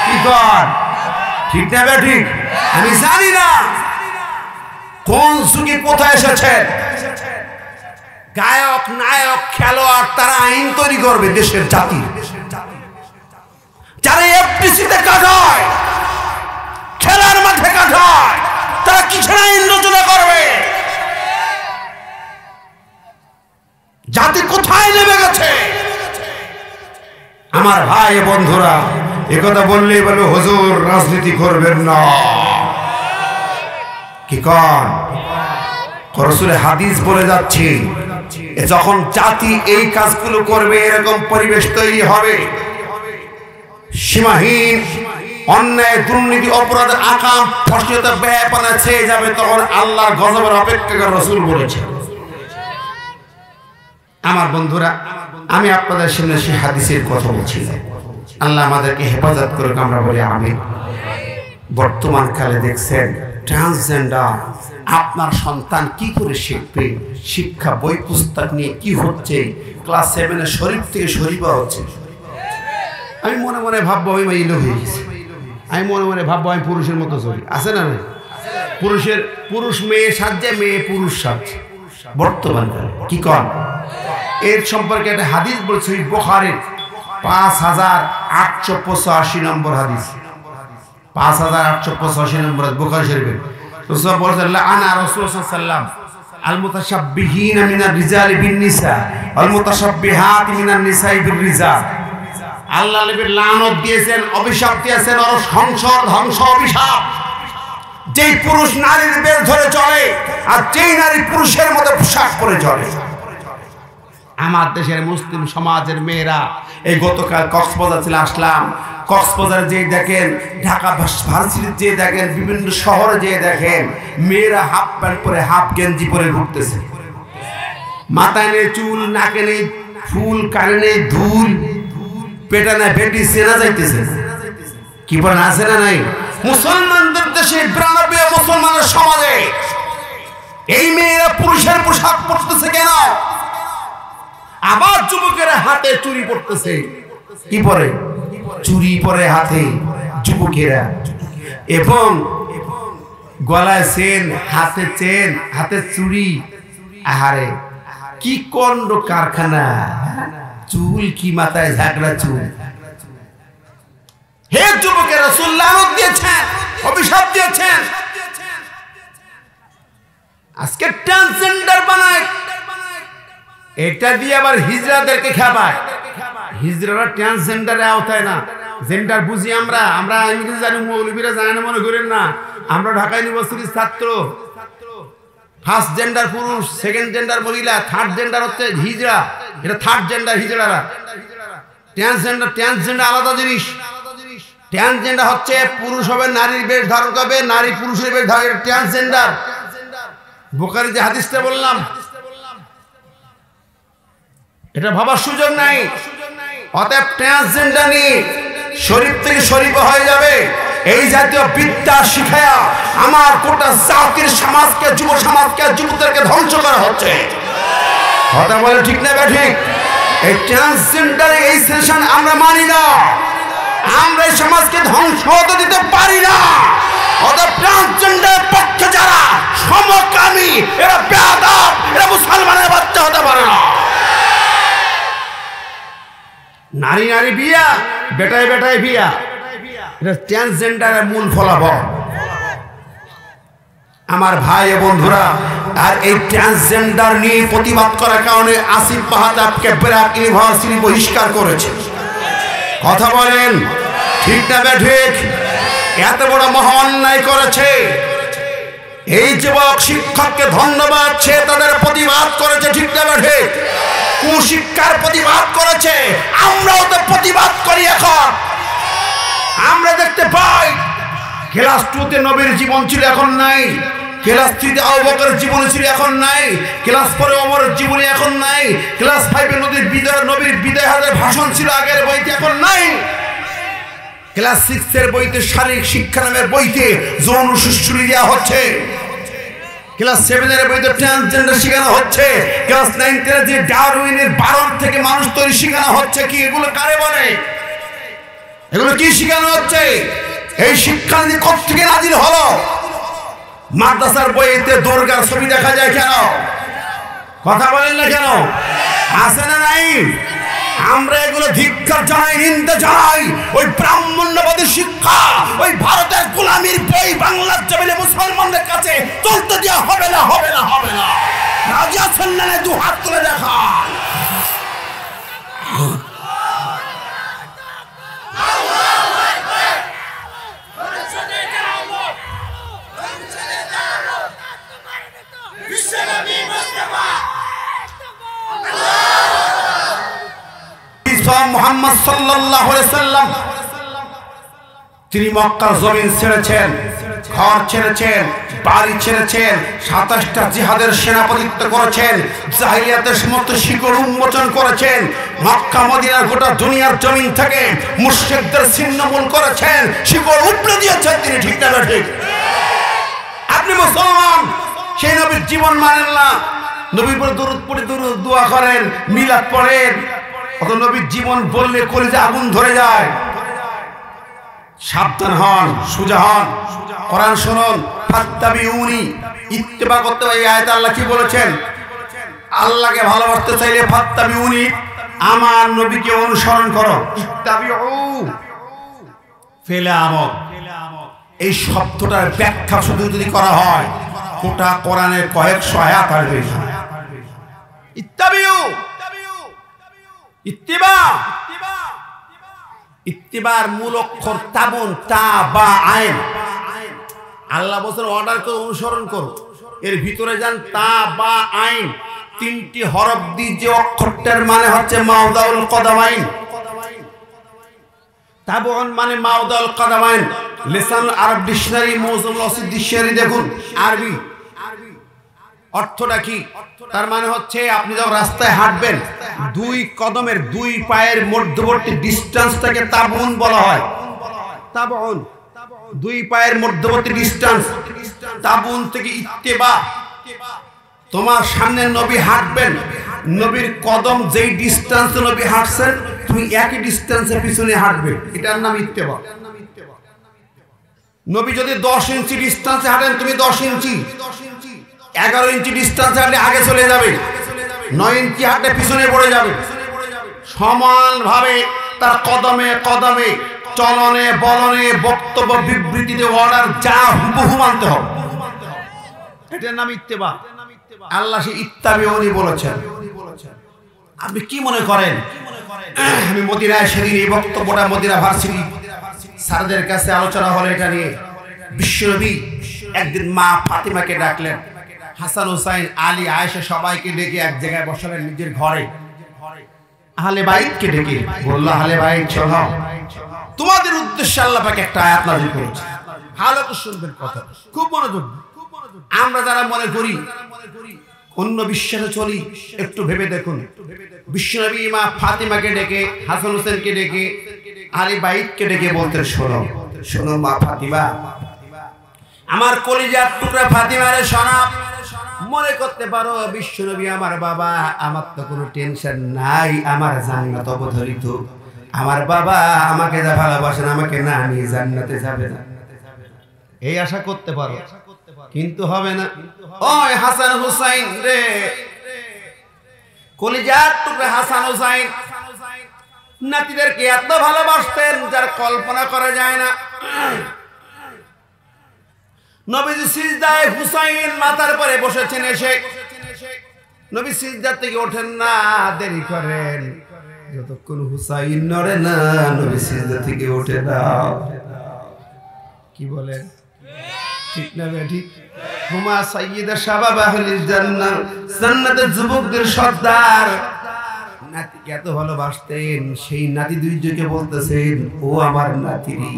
কি কর, ঠিক না ঠিক? আমি জানি না কোন যুগে কোথায় এসেছে। গায়ক, নায়ক, খেলোয়াড়, তারা আইন তৈরি করবে দেশের জাতি। যারা এফডিসিতে কাজ হয়, খেলার মাঠে কাজ হয়, তারা কিসের আইন রচনা করবে? জাতি কোথায় নেমে গেছে? আমার ভাই বন্ধুরা, একথা বললেই বলবে হুজুর রাজনীতি করবেন না। কি কন? রাসূলের হাদিস বলে যাচ্ছে, যখন জাতি এই কাজগুলো করবে, এরকম পরিবেশ তৈরি হবে, সীমাহীন অন্যায়, দুর্নীতি, অপরাধ, আকাম, ফসলিয়ত, বেহায়াপনা ছেয়ে যাবে, তখন আল্লাহর গজবের অপেক্ষা করে রাসূল বলেছে। আমার বন্ধুরা, আমি আপনাদের সামনে সেই হাদিসের কথা বলছি। আল্লাহ আমাদেরকে হেফাজত করুক, আমরা বলি আমিন। বর্তমান কালে দেখছেন ট্রান্সজেন্ডার, আপনার সন্তান কি করে শিখবে? শিক্ষা বই পুস্তক নিয়ে কি হচ্ছে? ক্লাস 7 শরীফ থেকে শরীফা হচ্ছে। আমি মনে মনে ভাববো আমি মাইল হয়ে গেছি, আমি মনে মনে ভাববো আমি পুরুষের মতো চলি। আছে না? পুরুষ মেয়ে সাজছে, মেয়ে পুরুষ সাজছে বর্তমান কালে। কি কন? এর সম্পর্কে একটা হাদিস বলছে বুখারীর 5885 নম্বর হাদিস, 5885 নম্বর বুখারী শরীফের। রাসূল বলেছেন, আনা রাসূলুল্লাহ সাল্লাল্লাহু আলাইহি ওয়াসাল্লাম আল মুতাশাব্বিহিনা মিনার রিজালি বিন নিসা ওয়াল মুতাশাব্বিহাতি মিনান নিসাই বির রিজাল। আল্লাহ নবী লানত দিয়েছেন, অভিশাপ দিয়েছেন, সংসার ধ্বংস, অভিশাপ। যেই পুরুষ নারীর বেশ ধরে চলে, আর যেই নারী পুরুষের মতো পোশাক পরে চলে। আমার দেশের মুসলিম সমাজের মেয়েরা, এই গতকাল কক্সবাজার ছিল, আসলাম। কক্সবাজারে যে দেখেন, ঢাকা ভার্সিটির যে দেখেন, বিভিন্ন শহরে যে দেখেন, মেয়েরা হাফ প্যান্ট পরে, হাফ গেঞ্জি পরে ঘুরতেছে। মাথায় নেই চুল, নাকে নেই ফুল, কানে নেই ধুল, পেটা না পেটি সেনা যাইতেছে। কি বলেন, আছে না নাই? মুসলমানদের দেশে, 92 মুসলমানের সমাজে এই মেয়েরা পুরুষের পোশাক পরতেছে কেন? আবার যুবকেরা হাতে চুরি পরতেছে। কি পরে? চুরি পরে হাতে যুবকেরা, এবং গলায় চেন, হাতে চেন, হাতে চুরি। আহারে কি কন্ড কারখানা! চুল কি মাথায় ঝাঁকড়া চুল! হে যুবকেরা, রাসূল লানত দিয়েছেন, অভিশাপ দিয়েছেন। আজকে ট্রান্সজেন্ডার বানায়, এটা দিয়ে আবার হিজড়াদেরকে খাবায়। হিজড়ারা ট্রান্সজেন্ডারের আওতায় না। জেন্ডার বুঝি আমরা ইংরেজি জানি, মৌলবীরা জানে না মনে করেন না। আমরা ঢাকা ইউনিভার্সিটির ছাত্র। ফার্স্ট জেন্ডার পুরুষ, সেকেন্ড জেন্ডার মহিলা, থার্ড জেন্ডার হচ্ছে হিজড়া। এটা থার্ড জেন্ডার হিজড়ারা। ট্রান্সজেন্ডার আলাদা জিনিস। ট্রান্সজেন্ডার হচ্ছে পুরুষ হবে, নারীর বেশ ধারণ করবে, নারী পুরুষের বেশ ধারণ। এটা ট্রান্সজেন্ডার। বুখারী যে হাদিসটা বললাম, এটা ভাবার সুযোগ নাই। অতএব ট্রান্সজেন্ডার নিয়ে শরীফ থেকে শরীফ হয়ে যাবে। এই জাতীয় বিদ্যা শিখায়া আমার গোটা জাতির সমাজকে, যুব সমাজকে, যুবকদেরকে ধ্বংস করা হচ্ছে। কথা বলে ঠিক না ঠিক? এই ট্রান্সজেন্ডারের এই সেশন আমরা মানি না। আমরা এই সমাজকে ধ্বংস হতে দিতে পারি না। অতএব ট্রান্সজেন্ডারের পক্ষে যারা সমকামী, এরা বেয়াদব, এরা মুসলমানের বাচ্চা হতে পারে না। নারী নারী বিয়া, বেটায় বেটায় বিয়া। এটা ট্রান্সজেন্ডারের মূল ফলাফল আমার ভাই ও বন্ধুরা। আর এই ট্রান্সজেন্ডার নিয়ে প্রতিবাদ করার কারণে আসিফ মাহতাবকে ব্র্যাক ইউনিভার্সিটি বহিষ্কার করেছে। কথা বলেন ঠিক না ঠিক? এত বড় মহা অন্যায় করেছে। এই যুবক শিক্ষককে ধন্যবাদ, সে তাদের প্রতিবাদ করেছে, ঠিক না ঠিক? কুশিক্ষার প্রতিবাদ করেছে, আমরাও তো প্রতিবাদ করি। এখন আমরা দেখতে পাই ক্লাস 2-তে নবীর জীবন ছিল, এখন নাই। ক্লাস 3-তে আবু বকরের জীবন ছিল, এখন নাই। ক্লাস 4-এ ওমরের জীবনী, এখন নাই। ক্লাস 5-এ নবীর বিদায় হাজার ভাষণ ছিল আগের বইতে, এখন নাই। ক্লাস 6-এর বইতে শারীরিক শিক্ষা নামের বইতে যৌন সুশ্রী দেওয়া হচ্ছে। ক্লাস 7-এর বইতে ট্রান্সজেন্ডার শেখানো হচ্ছে। ক্লাস 9-এর যে ডারউইনের বারণ থেকে মানুষ তৈরি শেখানো হচ্ছে। কি এগুলো কারে বলে? এগুলো কি শেখানো হচ্ছে? এই শিক্ষা নীতি কোত্থেকে নাজিল হলো? মাদ্রাসার বইতে দুর্গার ছবি দেখা যায় কেন? কথা বলেন না কেন? আছে না নাই? আমরা এগুলো ধিক্কার জানাই, নিন্দা জানাই। ওই ব্রাহ্মণ্যবাদী শিক্ষা, ওই ভারতের গোলামীর বই বাংলার জমিনে মুসলমানদের কাছে চলতে দেওয়া হবে না, হবে না, হবে না। রাজি আছেন না? দু হাত তুলে দেখান। মুহাম্মদ সাল্লাল্লাহু আলাইহি সাল্লাম তিনি মক্কার জমিন ছেড়েছেন, ঘর ছেড়েছেন, বাড়ি ছেড়েছেন, 27টা জিহাদের সেনাপতিত্ব করেছেন, জাহিলিয়াতের সমস্ত শিকড় উন্মোচন করেছেন, মক্কা মদিনার গোটা দুনিয়ার জমিন থেকে মুশরিকদের ছিন্নমূল করেছেন, শিকড় উপড়ে দিয়েছেন তিনি, ঠিক না ঠিক? আপনি মুসলমান, সেই নবীর জীবন মানেন না, নবীর উপর দরুদ পড়ে দোয়া করেন, মিলাদ পড়েন, অত নবীর জীবন বললে কলিজা আগুন ধরে যায়। সাবধান হন, সুজা হন, কোরআন শুনুন। ফাত্তাবিউনি, ইত্তেবা করতে হবে। এই আয়াতে আল্লাহ কি বলেছেন? আল্লাহকে ভালোবাসতে চাইলে ফাত্তাবিউনি, আমার নবীকে অনুসরণ করো। ইত্তাবিউ ফেলে আমল, এই শব্দটার ব্যাখ্যা শুধু যদি করা হয় গোটা কোরআনের কয়েকশো আয়াত আসবে। ইত্তাবিউ, ইত্তিবা, ইত্তিবার মূল অক্ষর তাবুন, তা বা আইন। আল্লাহ বলেন অর্ডার করে অনুসরণ করো, এর ভিতরে যান তা বা আইন, তিনটি হরফ দিয়ে যে অক্ষরটার মানে হচ্ছে মাওদাউল কদামাইন। তাবুন মানে মাওদাউল কদামাইন। লিসানুল আরব ডিকশনারি, মৌজুমুল ওয়াসিত ডিকশনারি দেখুন আরবি অর্থটা কি। তার মানে হচ্ছে আপনি যখন রাস্তায় হাঁটবেন, দুই কদমের, দুই পায়ের মধ্যবর্তী ডিস্টেন্সটাকে তাবুন বলা হয়। তাবুন, দুই পায়ের মধ্যবর্তী ডিস্টেন্স। তাবুন থেকে ইত্তেবা, তোমার সামনে নবী হাঁটবেন, নবীর কদম যেই ডিস্টেন্সে নবী হাঁটছেন তুমি একই ডিস্টেন্সে পিছনে হাঁটবে, এটার নাম ইত্তেবা। নবী যদি 10 ইঞ্চি ডিস্টেন্সে হাঁটেন, তুমি 10 ইঞ্চি, 11 ইঞ্চি ডিস্টেন্সে হাঁটলে আগে চলে যাবে, 9 ইঞ্চি হাঁটলে পিছনে পড়ে যাবে। সমানভাবে তার কদমে কদমে, চলনে বলনে, বক্তব্য বিবৃতিতে অর্ডার যা হুবহু মানতে হবে, এটার নাম ইত্তেবা। আল্লাহ সে ইত্তাবিউনি বলেছেন। আপনি কি মনে করেন আমি মদিনায় সেদিন এই বক্তব্যটা মদিনা ভার্সিটি স্যারদের কাছে আলোচনা হলো এটা নিয়ে। বিশ্বনবী একদিন মা ফাতিমাকে ডাকলেন, হাসান হুসাইন আলী আয়েশা সবাইকে ডেকে এক জায়গায় বসালেন নিজের ঘরে। আহলে বাইতকে ডেকে বলল, আহলে বাইত চলো, তোমাদের উদ্দেশ্যে আল্লাহ পাক একটা আয়াত নাযিল করেছে, ভালো করে শুনবেন কথা, খুব মনোযোগ। আমরা যারা মনে করি অন্য বিশ্বাসে চলি, একটু ভেবে দেখুন। বিশ্বনবী মা ফাতিমাকে ডেকে, হাসান হুসেনকে ডেকে, আলী বাইতকে ডেকে বলতেন, শোনো শোনো মা ফাতিমা, আমার কলিজার টুকরা ফাতিমারে শোনা। মনে করতে পারো বিশ্বনবী আমার বাবা, আমার তো কোনো টেনশন নাই, আমার জান্নাত অবধারিত, আমার বাবা আমাকে যা ভালোবাসেন আমাকে না নিয়ে জান্নাতে যাবে না, এই আশা করতে পারো, কিন্তু হবে না। ওই হাসান হুসাইন রে, কলিজার টুকরা হাসান হুসাইন নাতিদেরকে এত ভালোবাসতেন যার কল্পনা করা যায় না। নবীজি সিজদায় হুসাইন মাথার পরে বসেছেন, এসে নবী সিজদা থেকে ওঠেন না, দেরি করেন, যতক্ষণ হুসাইন নড়ে না নবী সিজদা থেকে ওঠে না। কি বলেন, ঠিক না ঠিক? হুমা সাইয়্যিদা শাবাব আহলিল জান্নাহ, জান্নাতের যুবকদের সর্দার। নাতিকে এত ভালোবাসতেন, সেই নাতি দুইজনকে বলতেছেন, ও আমার নাতিরি,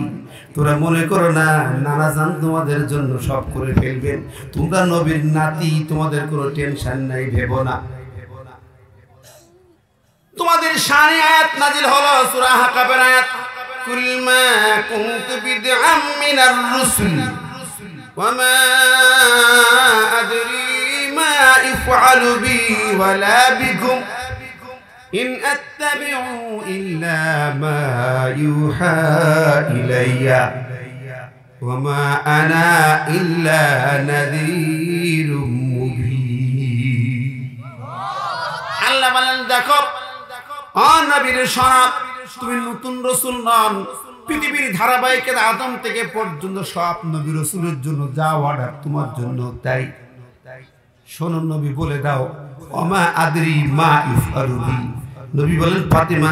তোরা মনে করো না নানা জান তোমাদের জন্য সব করে ফেলবেন, তোমরা নবীর নাতি, তোমাদের কোনো টেনশন নাই, ভেবো না। তোমাদের শানে আয়াত নাজিল হলো সূরা হাকাবের আয়াত, কুল মা কুনতু বিদআম মিনার রুসুল ওয়া মা আদরি মা ইফআলু বি ওয়ালা বিকুম ইন আত্তাবিউ ইল্লা মা ইউহা ইলাইয়া ওয়া মা আনা ইল্লা নাযীরুম মুবিন। আল্লাহ বলেন, দেখো ও নবীর শোনো, তুমি নতুন রাসূল নন, পৃথিবীর ধারাবাহিকের আদম থেকে পর্যন্ত সব নবী রাসূলের জন্য যা অর্ডার তোমার জন্য তাই। শোনো নবী, বলে দাও, ওমা আদরি মা ইফআলু বি। নবী বলেন, ফাতিমা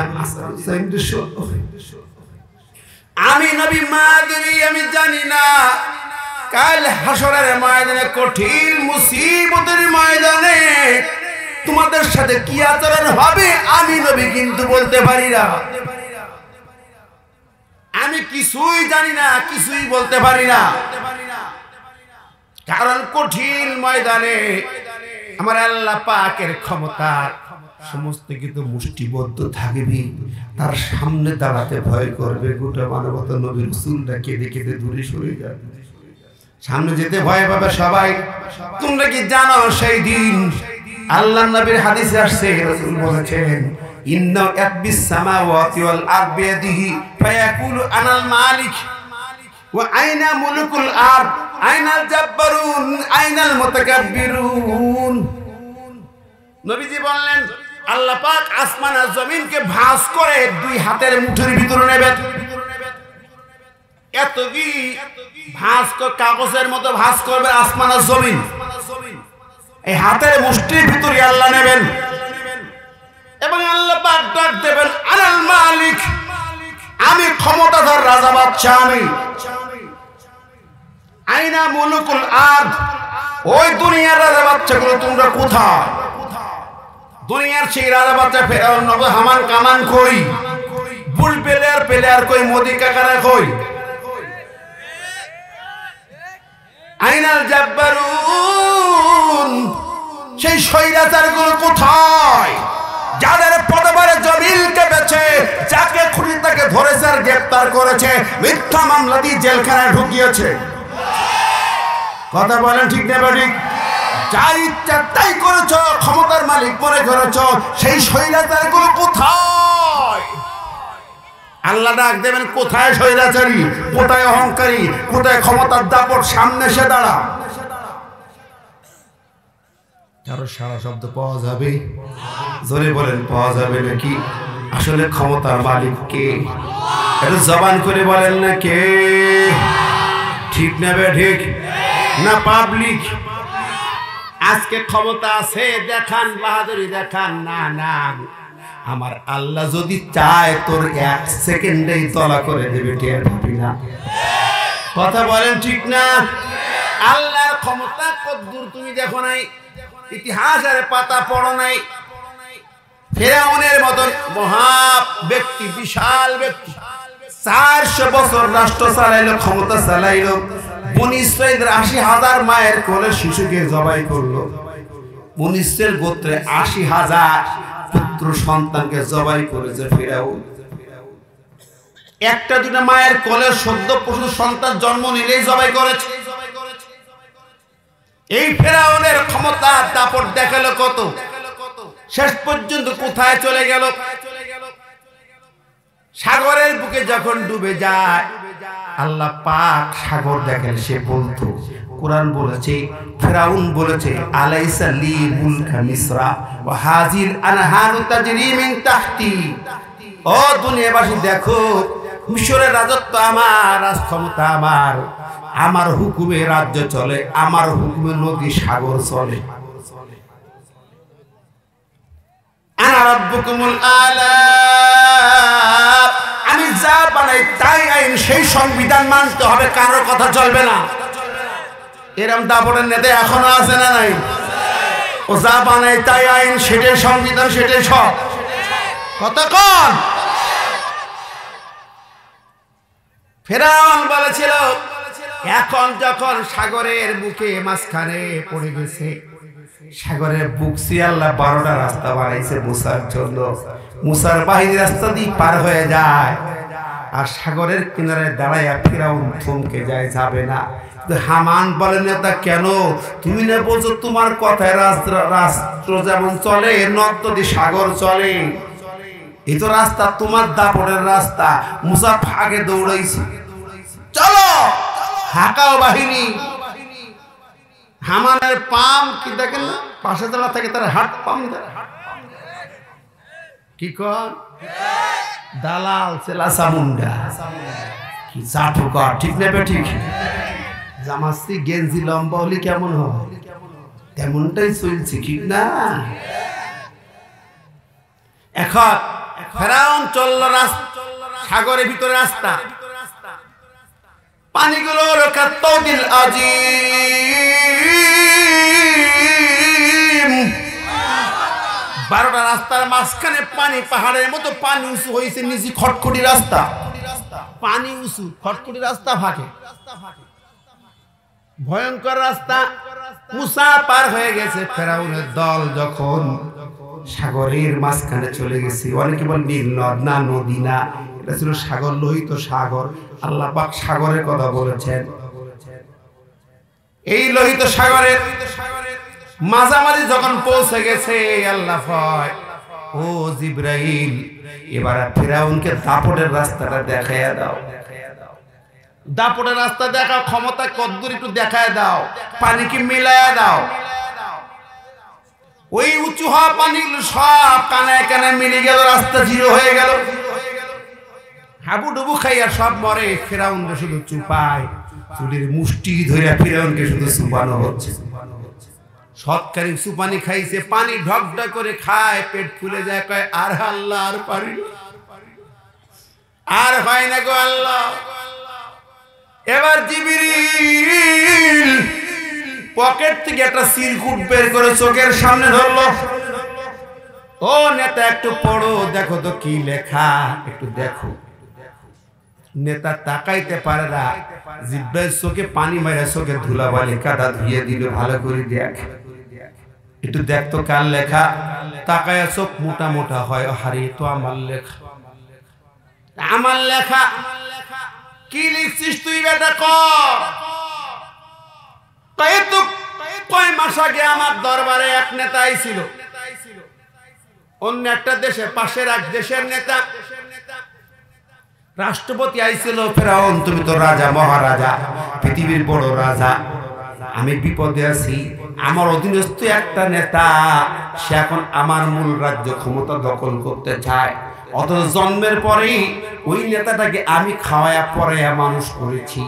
আমি নবী মা আদরি, আমি জানি না কাল হাসরের ময়দানে, কঠিন মুসিবতের ময়দানে তোমাদের সাথে কি আচরণ হবে আমি নবী কিন্তু বলতে পারি না। আমি কিছুই জানি না, কিছুই বলতে পারি না, কারণ কঠিন ময়দানে আমার আল্লাহ পাকের ক্ষমতা সমস্ত কিছু মুষ্টিবদ্ধ থাকবে, তার সামনে দাঁড়াতে ভয় করবে। গোটা মানবতা নবী রাসূলরা কেঁদে কেঁদে দূরে সরে যাবে, সামনে যেতে ভয় পাবে সবাই। তোমরা কি জানো সেই দিন আল্লাহর নবীর হাদিসে আসছে, রাসূল বলেছেন, ইন্না ইয়াকবিস সামাওয়াতি ওয়াল আরদি বিয়াদিহি ফায়াকুলু আনাল মালিক ওয়া আইনা মুলকুল আরদ আইনাল জাব্বারুন আইনাল মুতাকাব্বিরুন। নবীজি বললেন, আল্লাহ পাক আসমান আর জমিনকে ভাঁজ করে দুই হাতের মুঠির ভিতরে নেবেন। এত কি ভাঁজ কাগজের মতো ভাঁজ করবে আসমান আর জমিন, এই হাতের মুষ্টির ভিতরে আল্লাহ নেবেন এবং আল্লাহ পাক ডাক দেবেন, আনাল মালিক, আমি ক্ষমতাধর রাজা বাদশা, আমি। আইনা মুলুকুল আরদ, ওই দুনিয়ার রাজা বাদশাগুলো তোমরা কোথায়? দুনিয়ার সেই রাজা বাদশা ফেরাউন নগর হামান কামান কই? বুল প্লেয়ার কই? মোদি কাকারা কই? আইনাল জাব্বারুন, সেই স্বৈরাচারগুলো কোথায়? যাদের পদবারে জমিলকে বেছে যাকে খুনি তাকে ধরেছে আর গ্রেফতার করেছে, মিথ্যা মামলা দিয়ে জেলখানায় ঢুকিয়েছে। কথা বলেন ঠিক না ঠিক? যার ইচ্ছা তাই করেছ, ক্ষমতার মালিক মনে করেছ, সেই স্বৈরাচারগুলো কোথায়? আল্লাহ ডাক দেবেন, কোথায় স্বৈরাচারী, কোথায় অহংকারী, কোথায় ক্ষমতার দাপট, সামনে এসে দাঁড়া। কারো সারা শব্দ পাওয়া যাবে? জোরে বলেন, পাওয়া যাবে নাকি? আসলে ক্ষমতার মালিক কে? একটু জবান করে বলেন না কে? ঠিক না বে ঠিক না? পাবলিক আজকে ক্ষমতা আছে দেখান, বাহাদুরি দেখান, না না, আমার আল্লাহ যদি চায় তোর এক সেকেন্ডেই তলা করে দেবে, টের পাবি না। কথা বলেন ঠিক না? আল্লাহর ক্ষমতা কদ্দুর তুমি দেখো নাই, ইতিহাসের পাতা পড়ো নাই। ফেরাউনের মতন মহা ব্যক্তি, বিশাল ব্যক্তি, 400 বছর রাষ্ট্র চালাইলো, ক্ষমতা চালাইলো। বনি ইসরাইলের 80,000 মায়ের কোলে শিশুকে জবাই করলো। বনি ইসরাইল গোত্রে 80,000 পুত্র সন্তানকে জবাই করেছে ফেরাউন। একটা দুটা মায়ের কোলে সদ্য প্রসূত সন্তান জন্ম নিলেই জবাই করেছে। এই ফেরাউনের ক্ষমতা দাপট দেখালো কত, শেষ পর্যন্ত কোথায় চলে গেল? সাগরের বুকে যখন ডুবে যায়, আল্লাহ পাক সাগর দেখেন, সে বলতো, কোরআন বলেছে, ফেরাউন বলেছে, আলাইসা লি মুলকা মিসরা ওয়া হাযিল আনহারু তাজরি মিন তাহতি। ও দুনিয়াবাসী দেখো, মিশরের রাজত্ব আমার, রাজ ক্ষমতা আমার, আমার হুকুমে রাজ্য চলে, আমার হুকুমে নদী সাগর চলে। আনা রাব্বুকুমুল আলা, আমি যা বানাই তাই আইন, সেই সংবিধান মানতে হবে, কারোর কথা চলবে না। এরকম দাপটের নেতা এখনো আছে না নাই? ও যা বানাই তাই আইন, সেটাই সংবিধান, সেটাই সব। কতক্ষণ ফেরাউন বলেছিল, এখন যখন সাগরের বুকে মাঝখানে পড়ে গেছে, সাগরের বুক দিয়ে আল্লাহ 12টা রাস্তা বানাইছে মুসার জন্য। মুসার বাহিনী রাস্তা দিয়ে পার হয়ে যায়, আর সাগরের কিনারে দাঁড়াইয়া ফেরাউন থমকে যায়, যাবে না। হামান বলে, নেতা কেন? তুমি না বলছো তোমার কথায় রাষ্ট্র যেমন চলে, নদ নদী সাগর চলে, এই তো রাস্তা তোমার দাপটের রাস্তা। মুসা ফাঁকে দৌড়াইছে, চলো হাকাও বাহিনী। হামানের পাম কি দেখেন না, পাশে যারা থাকে তারা হাট পাম দেয়, কি কর দালাল চেলা চামুন্ডা, কি চাটু কর, ঠিক নেবে ঠিক। জামাসি গেঞ্জি লম্বা হলে কেমন হবে, তেমনটাই চলছে, ঠিক না? এখন ফেরাউন চলল সাগরের ভিতরে রাস্তা, পানিগুলো কাত্তাউদিল আজিম। 12টা রাস্তার মাঝখানে পানি, পাহাড়ের মতো পানি উঁচু হয়েছে, নিচে খটখটি রাস্তা, পানি উঁচু, খটখটি রাস্তা ফাঁকে, ভয়ঙ্কর রাস্তা। মুসা পার হয়ে গেছে। ফেরাউনের দল যখন সাগরের মাঝখানে চলে গেছে, অনেকে বল নীল নদ না, নদী না, এটা ছিল সাগর, লোহিত সাগর। আল্লাহ পাক সাগরের কথা বলেছেন। এই লোহিত সাগরের মাঝামাঝি যখন পৌঁছে গেছে, আল্লাহ কয়, ও জিবরাইল, এবার ফেরাউনকে দাপটের রাস্তাটা দেখাইয়া দাও। দাপটের রাস্তা দেখাও, ক্ষমতা কদ্দুর একটু দেখায় দাও, পানিকে মিলাইয়া দাও। ওই উঁচু হওয়া পানিগুলো সব কানায় কানায় মিলে গেল, রাস্তা জিরো হয়ে গেল, হাবুডুবু খাইয়া সব মরে। ফেরাউনকে শুধু চুপায়, চুলির মুষ্টি ধরে ফেরাউনকে শুধু চুপানো হচ্ছে। সৎকারী চুপানি খাইছে, পানি ঢক ঢক করে খায়, পেট ফুলে যায়, কয় আর আল্লাহ আর পারি, আর হয় না গো আল্লাহ। এবার জিবরিল পকেট থেকে একটা চিরকুট বের করে চোখের সামনে ধরলো। ও নেতা একটু পড়ো, দেখো তো কি লেখা, একটু দেখো। নেতা তাকাইতে পারে না, জিব্রাইল চোখে পানি মারা, চোখে ধুলাবালি কাদা ধুইয়ে দিল, ভালো করে দেখ, একটু দেখতো কার লেখা। তাকায়া চোখ মোটা মোটা হয়, হারিয়ে তো আমার লেখা, আমার লেখা। কি লিখছিস তুই বেটা? কয় মাস আগে আমার দরবারে এক নেতা আইছিল, অন্য একটা দেশের, পাশের এক দেশের নেতা, রাষ্ট্রপতি আইছিল। ফেরাউন, তুমি তো রাজা, মহারাজা, পৃথিবীর বড় রাজা, আমি বিপদে আছি। আমার অধীনস্থ একটা নেতা, সে এখন আমার মূল রাজ্য ক্ষমতা দখল করতে চায়। অথচ জন্মের পরেই ওই নেতাটাকে আমি খাওয়ায়া পড়াইয়া মানুষ করেছি,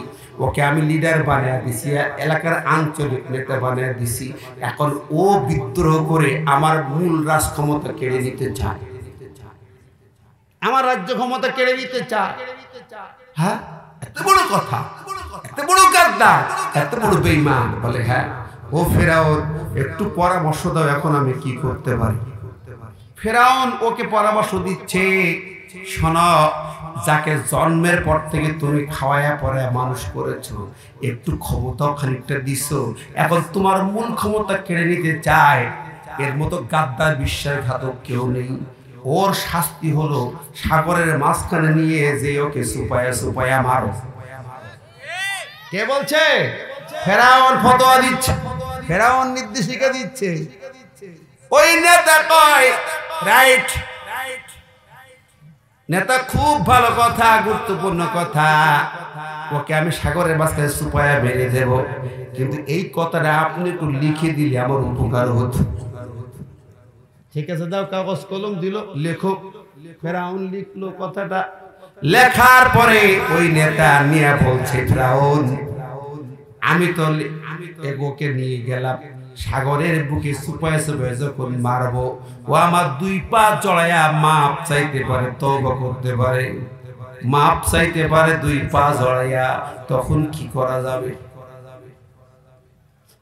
ওকে আমি লিডার বানিয়ে দিছি, এলাকার আঞ্চলিক নেতা বানিয়ে দিছি। এখন ও বিদ্রোহ করে আমার মূল রাজ ক্ষমতা কেড়ে নিতে চায়, আমার রাজ্য ক্ষমতা কেড়ে নিতে চায়। হ্যাঁ, এত বড় কথা, এত বড় গাদ্দার, এত বড় বেঈমান। বলে হ্যাঁ। ও ফেরাউন, একটু পরামর্শ দাও, এখন আমি কি করতে পারি? ফেরাউন ওকে পরামর্শ দিচ্ছে, শোনো, যাকে জন্মের পর থেকে তুমি খাওয়ায়া পড়ায়া মানুষ করেছো, একটু ক্ষমতাও খানিকটা দিছো, এখন তোমার মূল ক্ষমতা কেড়ে নিতে চায়। এর মতো গাদ্দার, বিশ্বাসঘাতক কেউ নেই। ওর শাস্তি হলো সাগরের মাঝখানে নিয়ে যে ওকে সুপায়া সুপায়া মারো। কে বলছে? ফেরাউন ফতোয়া দিচ্ছে, ফেরাউন নির্দেশিকা দিচ্ছে। ওই নেতা কয় রাইট, নেতা খুব ভালো কথা, গুরুত্বপূর্ণ কথা, ওকে আমি সাগরের মাঝখানে সুপায়া মেরে দেব, কিন্তু এই কথাটা আপনি একটু লিখে দিলে আমার উপকার হতো। ঠিক আছে, দাও, কাগজ কলম দিল, লেখো। ফেরাউন লিখলো কথাটা, লেখার পরে ওই নেতা নিয়ে বলছে ফিরাউন আমি তো এগোকে নিয়ে গেলাম সাগরের বুকে সুপায় সুপায় যখন মারবো ও আমার 2 পা চড়াইয়া মাপ চাইতে পারে তওবা করতে পারে মাপ চাইতে পারে 2 পা চড়াইয়া তখন কি করা যাবে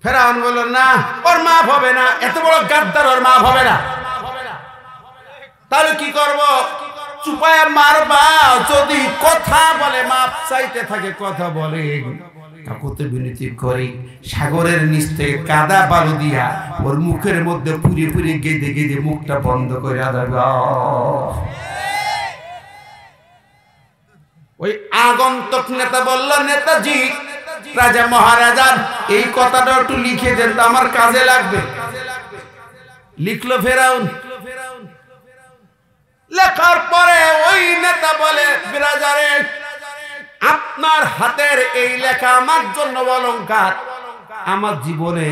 ফেরাউন বলল না ওর মাপ হবে না এত বড় গাদ্দার ওর মাপ হবে না তাহলে কি করব চুপায়া মারবা যদি কথা বলে মাপ চাইতে থাকে কথা বলে কাকুতে বিনতি করি সাগরের নিচ থেকে কাদা বালু দিয়া ওর মুখের মধ্যে পুরি পুরি গেদে গেদে মুখটা বন্ধ করে দেবা ওই আগন্তুক নেতা বলল নেতাজি রাজা মহারাজার এই কথাটা একটু লিখে দেন তো আমার কাজে লাগবে লিখলো ফেরাউন লেখার পরে ওই নেতা বলে বিরাজারে আপনার হাতের এই লেখা আমার জন্য অলংকার আমার জীবনে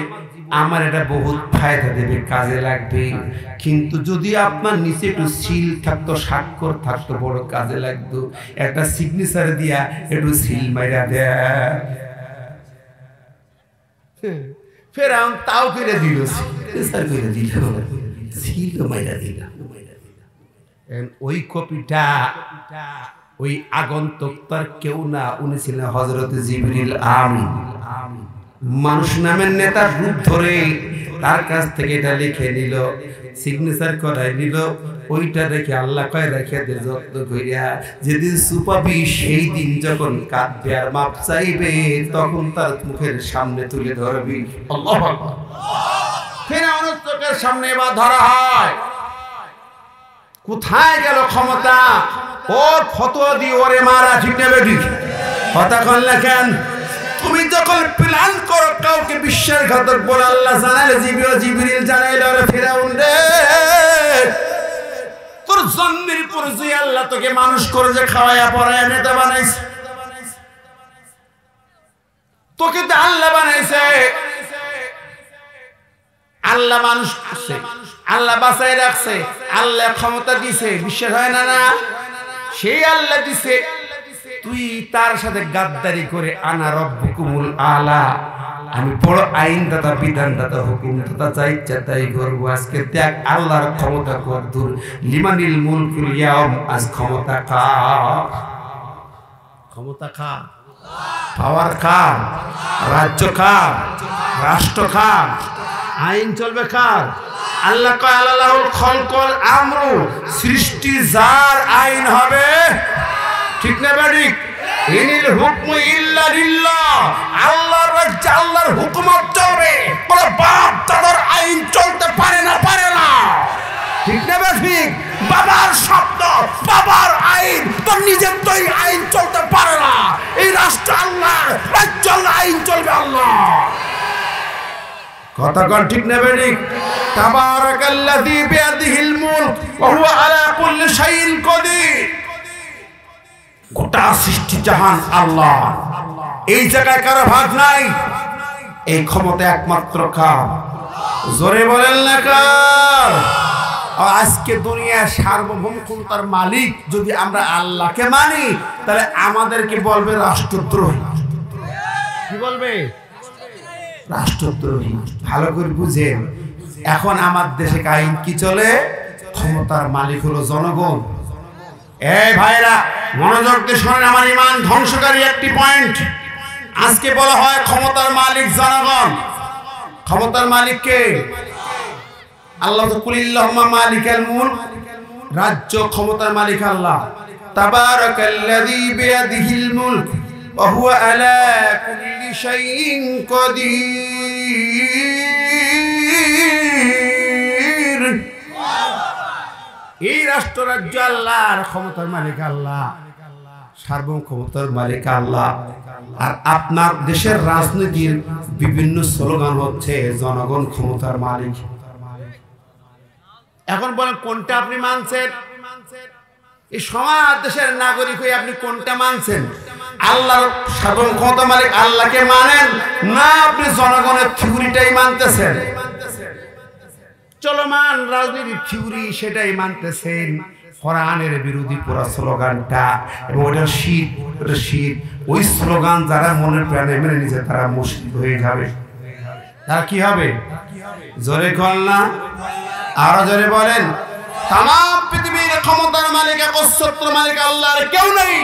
আমার এটা বহুত ফায়দা দেবে কাজে লাগবে কিন্তু যদি আপনার নিচে একটু সিল থাকতো স্বাক্ষর থাকতো বড় কাজে লাগতো একটা সিগনেচার দিয়া একটু সিল মাইরা দেয় ফেরাউন তাও করে দিল সিগনেচার করে দিল সিল মাইরা দিল ওই কপিটা ওই আগন্তুক তার কেউ না উনি ছিলেন হযরত জিবরিল আমিন মানুষ নামের নেতার রূপ ধরে তার কাছ থেকে এটা লিখে নিল সিগনেচার করাই নিল ওইটা রেখে আল্লাহ কয় রেখে দে যত্ন কইরা যেদিন সুপাবি সেই দিন যখন কাঁদবে আর মাপ চাইবে তখন তার মুখের সামনে তুলে ধরবি আল্লাহু আকবার ফেরাউনের চোখের সামনে এবার ধরা হয় কোথায় গেল ক্ষমতা ওর ফতোয়া দিয়ে ওরে মারা ঠিক নেবে ঠিক কথা কন লেখেন তুমি যখন প্ল্যান করো কাউকে বিশ্বাসঘাতক বলে আল্লাহ জানাইলে জিবরিল জানাইলে ওরে ফেরাউন রে তোর জন্মের পর যে আল্লাহ তোকে মানুষ করে যে খাওয়ায়া পড়ায়া নেতা বানাইছে তোকে তো আল্লাহ বানাইছে আল্লাহ মানুষ করছে আল্লাহ বাঁচাই রাখছে আল্লাহ ক্ষমতা দিছে বিশ্বাস হয় না না সেই আল্লাহ দিছে তুই তার সাথে গাদ্দারি করে আনা রব্বুকুমুল আলা আমি বড় আইনদাতা বিধানদাতা হুকুমদাতা যা ইচ্ছা তাই করবো আজকে দেখ আল্লাহর ক্ষমতা কর দূর লিমানিল মুলকুল ইয়াউম আজ ক্ষমতা কার ক্ষমতা কার পাওয়ার কার রাজ্য কার রাষ্ট্র কার আইন চলবে কার আল্লাহ কয় আল্লাহুল খলকুল আমরু সৃষ্টি যার আইন হবে ঠিক না বেঠিক ইনিল হুকমু ইল্লা লিল্লাহ আল্লাহর রাজ্যে আল্লাহর হুকুমত চলবে কোনো বাপ দাদার আইন চলতে পারে না ঠিক না বেঠিক বাবার শব্দ বাবার আইন তোর নিজের তৈরি আইন চলতে পারে না এই রাষ্ট্র আল্লাহর রাজ্য আল্লাহর আইন চলবে আল্লাহ কথা কোন ঠিক না বেঠিক তাবারাকাল্লাযী বিয়াদিহিল মুলক ওয়া হুয়া আলা কুল্লি শাইইন কাদির গোটা সৃষ্টি জাহান আল্লাহ এই জায়গায় কারো ভাগ নাই এই ক্ষমতা একমাত্র কার জোরে বলেন না কার আজকে দুনিয়া সার্বভৌম ক্ষমতার মালিক যদি আমরা আল্লাহকে মানি তাহলে আমাদেরকে বলবে রাষ্ট্রদ্রোহী কি বলবে রাষ্ট্রদ্রোহী ভালো করে বুঝেন এখন আমার দেশে আইন কি চলে ক্ষমতার মালিক হলো জনগণ এই ভাইরা মনোযোগ দিয়ে শুনুন আমার ঈমান ধ্বংসকারী একটি পয়েন্ট আজকে বলা হয় ক্ষমতার মালিক জনগণ ক্ষমতার মালিক কে আল্লাহ তো কুলিল্লাহুম্মা মালিকাল মুলক রাজ্য ক্ষমতার মালিক আল্লাহ তাবারাকাল্লাযী বিয়াদিহিল মুলক ওয়া হুয়া আলা কুল্লি শাইইন কাদির এই রাষ্ট্র রাজ্য আল্লাহর ক্ষমতার মালিক আল্লাহ সার্বভৌম ক্ষমতার মালিক আল্লাহ আর আপনার দেশের রাজনীতির বিভিন্ন স্লোগান হচ্ছে জনগণ ক্ষমতার মালিক এখন বলেন কোনটা আপনি মানছেন এই সমাজ দেশের নাগরিক হয়ে আপনি কোনটা মানছেন আল্লাহর সার্বভৌম ক্ষমতার মালিক আল্লাহকে মানেন না আপনি জনগণের থিওরিটাই মানতেছেন চলমান রাজনীতির থিওরি সেটাই মানতেছেন, কোরআনের বিরোধী পুরো স্লোগানটা, এবং ওটা শীত ওই স্লোগান যারা মনের প্রাণে মেনে নিছে তারা মুশরিক হয়ে যাবে। তারা কি হবে? জোরে কল না, আরো জোরে বলেন। তাম পৃথিবীর ক্ষমতার মালিক, একচ্ছত্র মালিক আল্লাহ, আর কেউ নেই,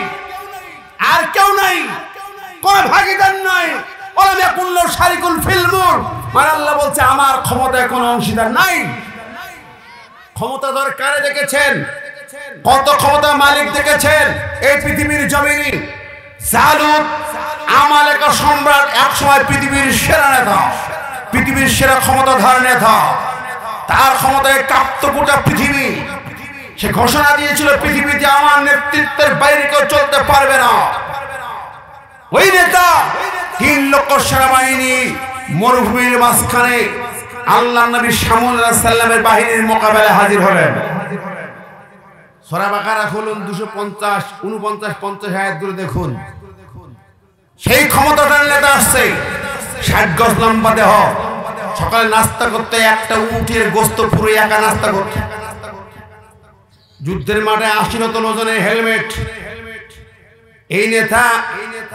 আর কেউ নাই, কোন ভাগীদার নয়। ওলামে কুল্লু শারিকুল ফিল মুলক, মানে আল্লাহ বলছে আমার ক্ষমতায় কোনো অংশীদার নাই। ক্ষমতা দরকারে দেখেছেন, কত ক্ষমতা মালিক দেখেছেন এই পৃথিবীর জমিনে। জালুত আমালেকা সম্রাট, এক সময় পৃথিবীর সেরা নেতা, পৃথিবীর সেরা ক্ষমতাধর নেতা, তার ক্ষমতায় কাঁপত গোটা পৃথিবী। সে ঘোষণা দিয়েছিল পৃথিবীতে আমার নেতৃত্বের বাইরে কেউ চলতে পারবে না। ওই নেতা 3 লক্ষ সেনাবাহিনী মরুভূমির মাঝখানে আল্লাহ নবী শামুল আলাইহিস সালামের বাহিনীর মোকাবেলায় হাজির হলেন। সূরা বাকারা খুলুন, 250, 49, 50 আয়াতগুলো দেখুন। সেই ক্ষমতাটার নেতা আসছে, 60 গজ লম্বা দেহ, সকালে নাস্তা করতে একটা উটের গোস্ত পুরো একা নাস্তা করতে। যুদ্ধের মাঠে 80 টন ওজনের হেলমেট। এই নেতা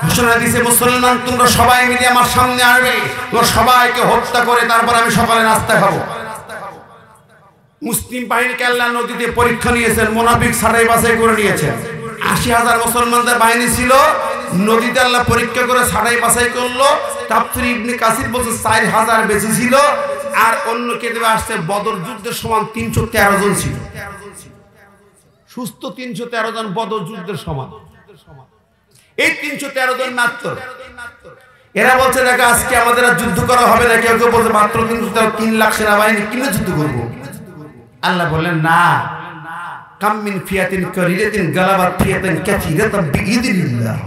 ঘোষণা দিয়েছে, মুসলমান তোমরা সবাই মিলে আমার সামনে আসবে, তোমরা সবাইকে হত্যা করে তারপর আমি সকালে নাস্তা খাবো। মুসলিম বাহিনীকে আল্লাহ নদীতে পরীক্ষা নিয়েছেন, মুনাফিক ছাড়াই বাছাই করে নিয়েছেন। 80,000 মুসলমানদের বাহিনী ছিল, নদীতে আল্লাহ পরীক্ষা করে ছাড়াই বাছাই করলো। তাফসীর ইবনে কাসির বলছে 4000 বেশি ছিল, আর অন্য কেতাবে আসছে বদর যুদ্ধের সমান 313 জন ছিল। সুস্থ 313 জন বদর যুদ্ধের সমান। এই 313 জন মাত্র। এরা বলছে দেখো আজকে আমাদের আর যুদ্ধ করা হবে না। কেউ কেউ বলছে মাত্র 3 লাখ সেনাবাহিনী কিনে যুদ্ধ করবো। আল্লাহ বললেন না, কাম মিন ফিয়াতিন কালিলাতিন গালাবাত ফিয়াতান কাসীরাতান বিইযনিল্লাহ।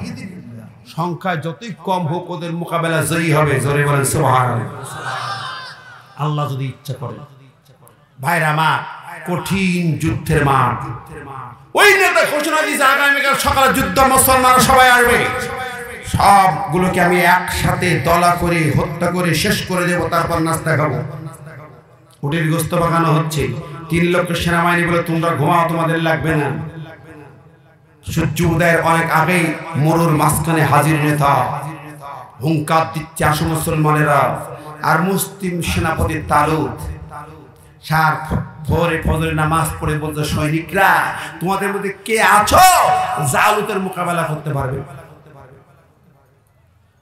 সংখ্যা যতই কম হোক ওদের মোকাবেলা জয়ী হবে। জোরে বলেন সুবহানাল্লাহ। আল্লাহ যদি ইচ্ছা করেন। ভাইরা আমার, কঠিন যুদ্ধের মাঠ। ওই নেতা ঘোষণা দিয়েছে আগামীকাল সকালে যুদ্ধ, মুসলমানরা সবাই আসবে, সবগুলোকে আমি একসাথে দলা করে হত্যা করে শেষ করে দেবো, তারপর নাস্তা খাবো। উটের গোস্ত বাগানো হচ্ছে। 3 লক্ষ সেনাবাহিনী বলে তোমরা ঘুমাও, তোমাদের লাগবে না। সূর্য উদয়ের অনেক আগেই মরুর মাঝখানে হাজির নেতা হুঙ্কার দিচ্ছে, আসো মুসলমানেরা। আর মুসলিম সেনাপতি তালুত সার ভোরে ফজরের নামাজ পড়ে বলছে, সৈনিকরা তোমাদের মধ্যে কে আছো জালুতের মোকাবেলা করতে পারবে?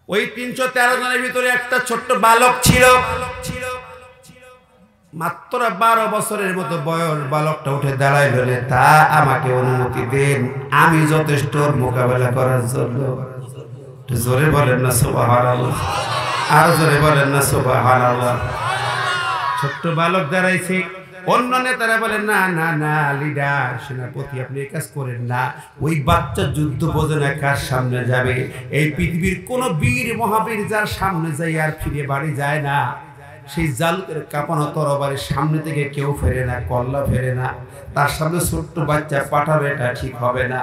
ওই 313 জনের ভিতরে একটা ছোট্ট বালক ছিল, মাত্র 12 বছরের মতো বয়স। বালকটা উঠে দাঁড়ায় বলে, তা আমাকে অনুমতি দেন, আমি যথেষ্ট মোকাবেলা করার জন্য। জোরে বলেন না সুবহানাল্লাহ, আর জোরে বলেন না সুবহানাল্লাহ। ছোট্ট বালক দাঁড়াইছে। অন্য নেতারা বলেন, না না না লিডার, সেনাপতি আপনি এই কাজ করেন না। ওই বাচ্চা যুদ্ধ বোঝে না কার সামনে যাবে। এই পৃথিবীর কোন বীর মহাবীর যার সামনে যাই আর ফিরে বাড়ি যায় না, সেই জালুতের কাঁপানো তরবারির সামনে থেকে কেউ ফেরে না, কল্লা ফেরে না। তার সামনে ছোট্ট বাচ্চা পাঠাবে, এটা ঠিক হবে না।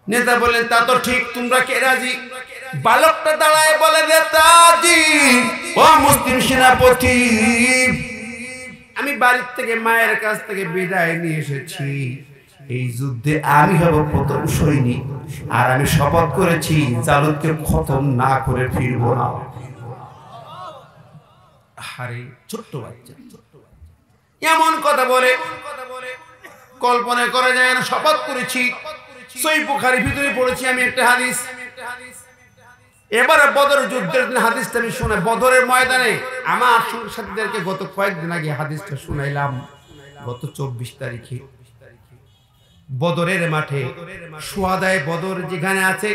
নেতা বলেন, তা তো ঠিক, তোমরা কে রাজি? বালকটা দাঁড়ায় বলে, নেতাজি ও মুসলিম সেনাপতি, আমি বাড়ির থেকে মায়ের কাছ থেকে বিদায় নিয়ে এসেছি। এই যুদ্ধে আমি হব প্রথম সৈনিক, আর আমি শপথ করেছি জালুতকে খতম না করে ফিরব না। আরে ছোট্ট বাচ্চা এমন কথা বলে কল্পনা করা যায় না। শপথ করেছি। সহিহ বুখারীর ভিতরে পড়েছি আমি একটা হাদিস। এবারে বদর যুদ্ধের হাদিসটা আমি শুনে, বদরের ময়দানে আমার সাথীদেরকে গত কয়েকদিন আগে হাদিসটা শুনাইলাম। গত 24 তারিখে বদরের মাঠে সুহাদায়ে বদর যেখানে আছে,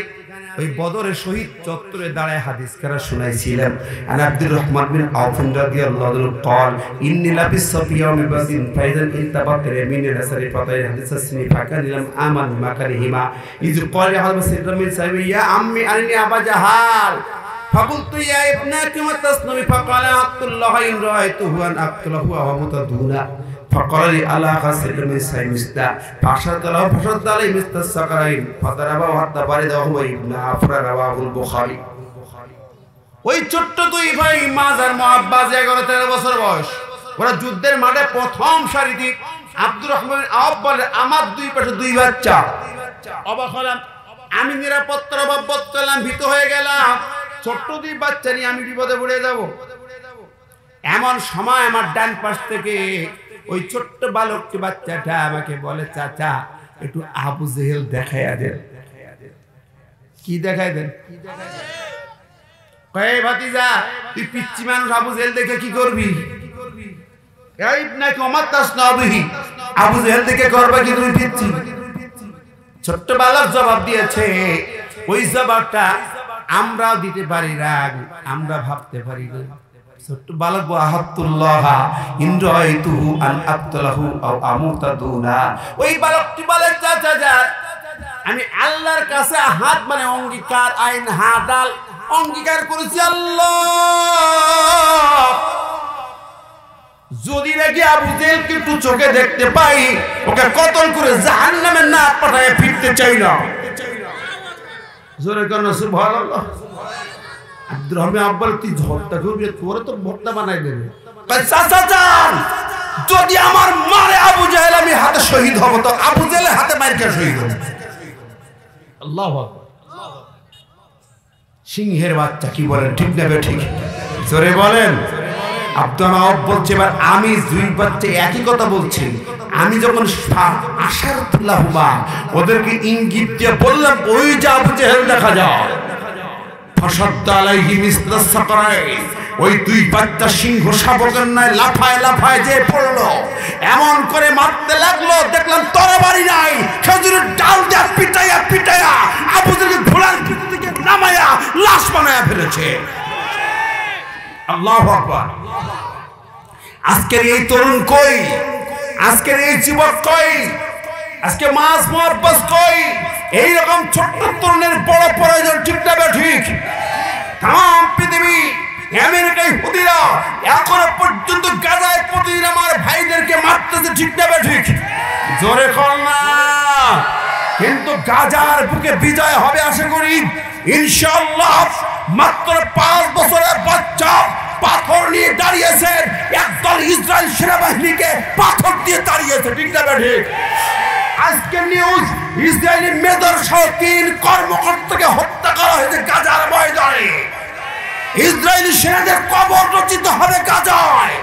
ওই বদরের শহীদ চত্বরে দাঁড়ায় হাদিস কারা শুনাইছিলেন। আন আব্দুর রহমান বিন আউফ রাদিয়াল্লাহু আনহু قال اني لبست في يوم بدر فاذا التبت من الاسر فطير حديث السني فكان لم امن مكرهما اذ قال هذا سر من سبي يا عمي اني ابا جهال فقلت يا ابني كما تصنع فقال عبد الله ان رايته ان اقتله وهو متدونا فقال لي على غسل من سيمستا فاشرت له فشد عليه مثل السقرين فضربه حتى برد وهو ابن عفر رواه البخاري। ওই ছোট্ট দুই ভাই মাজার মুআব্বাজ 11-13 বছর বয়স, ওরা যুদ্ধের মাঠে প্রথম সারিতে আব্দুর রহমান আওয়াব বলে আমার দুই পাশে দুই বাচ্চা। অবাক হলাম, আমি নিরাপত্তার অভাব বোধ করলাম, ভীত হয়ে গেলাম, ছোট্ট দুই বাচ্চা নিয়ে আমি বিপদে পড়ে যাব। এমন সময় আমার ডান পাশ থেকে ওই ছোট্ট বালকটি বাচ্চাটা আমাকে বলে, চাচা একটু আবু জেহেল দেখাইয়া দেন। কি দেখাই দেন? কয়ে ভাতিজা তুই পিচ্চি মানুষ, আবু জেহেল দেখে কি করবি? এই নাকি আমার তাস নবী, আবু জেহেল দেখে করবে কি তুমি পিচ্চি? ছোট্ট বালক জবাব দিয়েছে, ওই জবাবটা আমরাও দিতে পারি না, আমরা ভাবতে পারি না। ছোট্ট বালক আহাতুল্লাহ ইনরাইতুহু আন আবতালাহু আও আমুতা দুনা। ওই বালকটি বলে, চাচা যা, আমি আল্লাহর কাছে হাত মানে অঙ্গীকার, আইন হাদাল অঙ্গীকার করেছি, আল্লাহ যদি নাকি আবু জেহেলকে একটু চোখে দেখতে পাই, ওকে কতল করে জাহান্নামে না পাঠায় ফিরতে চাই না। জোরে কেন সুবহানাল্লাহ। আব্দুর রহমান আব্বাল তুই ঝড়টা করবি, তোরে তো ভর্তা বানাই দেবে। চাচা যান, যদি আমার মারে আবু জেহেল আমি হাতে শহীদ হব, তো আবু জেহেলের হাতে মার কে শহীদ হব? আল্লাহু আকবার। সিংহের বাচ্চা কি বলেন, ঠিক না ঠিক? জোরে বলেন। আব্দুর রহমান বলছে, এবার আমি দুই বাচ্চা একই কথা বলছি। আমি যখন আশারতুল্লাহুমা ওদেরকে ইঙ্গিত দিয়ে বললাম, ওই যে আবু জেহেল দেখা যায়, ওই দুই বাচ্চা সিংহ শাবকের নাই লাফায় লাফায় যে পড়লো, এমন করে মারতে লাগলো, দেখলাম তরবারি নাই, খেজুরের ডাল দিয়ে পিটাইয়া পিটাইয়া আবু জেহেলকে ঘোড়ার পিঠে থেকে নামাইয়া লাশ বানায়া ফেলেছে। আল্লাহু আকবার। আজকের এই তরুণ কই? আজকের এই যুবক কই? আজকে মাস মুআব্বাস কই? এইরকম ছোট্ট তরুণের বড় প্রয়োজন, ঠিক না ঠিক? তাম পৃথিবী আমেরিকায় হুদিরা এখনো পর্যন্ত গাজায় প্রতিদিন আমার ভাইদেরকে মারতেছে, ঠিক না ঠিক? জোরে কর না। কিন্তু গাজার বুকে বিজয় হবে আশা করি ইনশাআল্লাহ। মাত্র 5 বছরের বাচ্চা পাথর নিয়ে দাঁড়িয়েছে, একদল ইসরায়েল সেনাবাহিনীকে পাথর দিয়ে দাঁড়িয়েছে, ঠিক না ঠিক? আজকে নিউজ, ইসরায়েলি মেজর সহ 3 কর্মকর্তাকে হত্যা করা হয়েছে গাজার ময়দানে। ইসরায়েলি সেনাদের কবর রচিত হবে গাজায়।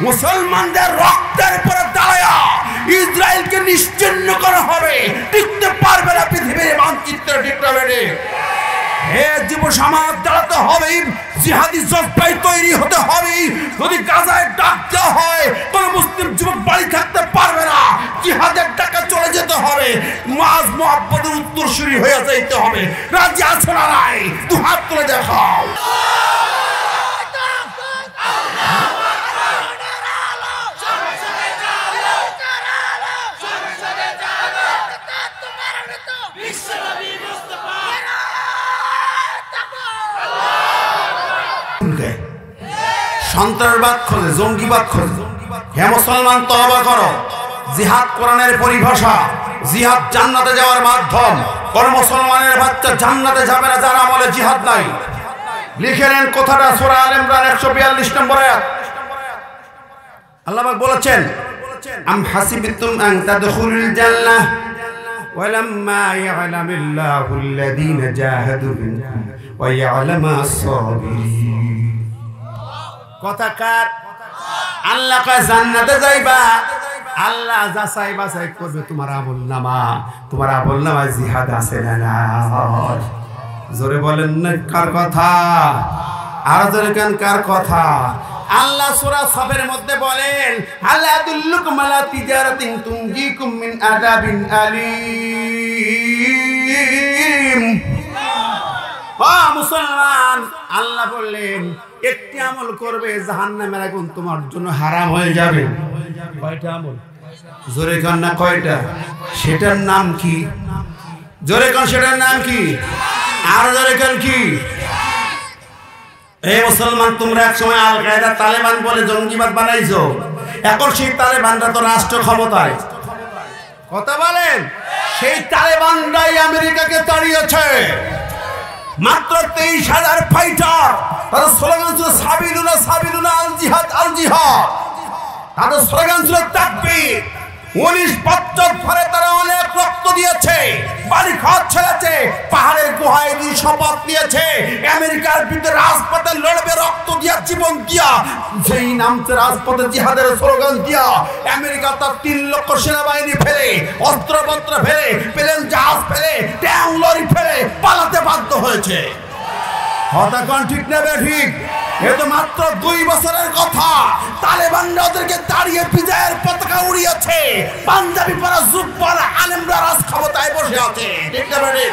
মুসলমানদের রক্তের উপরে দাঁড়ায়া ইসরায়েলকে নিশ্চিহ্ন করা হবে, টিকতে পারবে না পৃথিবীর মানচিত্রে, ঠিক না ঠিক? হে যুব সমাজ, দাঁড়াতে হবে, জিহাদি জজবাই তৈরি হতে হবে। যদি গাজায় ডাক দেওয়া হয়, কোন মুসলিম যুবক বাড়ি থাকতে পারবে না, জিহাদের ডাকা চলে যেতে হবে, মাজ মুহাব্বতের উত্তরসূরি হয়ে যাইতে হবে। রাজি আছো না নাই? দু হাত তুলে দেখাও। সন্ত্রাসবাদ খোঁজে, জঙ্গিবাদ খোঁজে। হে মুসলমান, তওবা করো। জিহাদ কোরআনের পরিভাষা, জিহাদ জান্নাতে যাওয়ার মাধ্যম। কোন মুসলমানের বাচ্চা জান্নাতে যাবে না যার আমলে জিহাদ নাই। লিখে নেন কথাটা, সূরা আল ইমরান 142 নম্বর আয়াত। আল্লাহ পাক বলেছেন, আম হাসিবতুম আন তাদখুলুল জান্নাহ ওয়ালাম্মা ইয়ালামিল্লাহুল্লাযীনা জাহাদু মিনকুম ওয়া ইয়ালামাস সাবিরিন। কথাকার আল্লাহ কয় জান্নাতে যাইবা, আল্লাহ যাচাই বাছাই করবে তোমার আমলনামা, তোমার আমলনামায় জিহাদ আছে না নাই? জোরে বলেন না কার কথা? আর জোরে কেন কার কথা? আল্লাহ সূরা সাফের মধ্যে বলেন, আলা আদুল্লুকুম আলা তিজারাতিন তুনজিকুম মিন আযাবিন আলীম। মুসলমান, আল্লাহ বললেন একটি আমল করবে, জাহান্নামের আগুন তোমার জন্য হারাম হয়ে যাবে। কয়টা আমল? জোরে কান না কয়টা? সেটার নাম কি? জোরে কান, সেটার নাম কি? আর জোরে কান কি? এই মুসলমান, তোমরা এক সময় আল কায়দা তালেবান বলে জঙ্গিবাদ বানাইছো, এখন সেই তালেবানরা তো রাষ্ট্র ক্ষমতায়। কথা বলেন, সেই তালেবানরাই আমেরিকাকে তাড়িয়েছে। মাত্র 23,000 ফাইটার, তারা স্লোগান ছিল সাবিলুনা সাবিলুনা আল জিহাদ আল জিহাদ। তাদের স্লোগান ছিল তাকবীর। 19 বছর ধরে তারা অনেক রক্ত দিয়েছে, বাড়ি ঘর ছেড়েছে, পাহাড়ের গুহায় দিয়ে শপথ নিয়েছে আমেরিকার বিরুদ্ধে রাজপথে লড়বে, রক্ত দিয়া জীবন দিয়া, যেই নামছে রাজপথে জিহাদের স্লোগান দিয়া আমেরিকা তার 3 লক্ষ সেনাবাহিনী ফেলে, অস্ত্রপত্র ফেলে, প্লেন জাহাজ ফেলে, ট্যাঙ্ক লরি ফেলে পালাতে বাধ্য হয়েছে। কথা কোন ঠিক নেবে ঠিক? এ তো মাত্র 2 বছরের কথা। তালেবানরা ওদেরকে দাঁড়িয়ে বিজয়ের পতাকা উড়িয়েছে, পাঞ্জাবি পরা জুব্বার আলেমরা রাজ ক্ষমতায় বসে আছে, ঠিক না বেঠিক?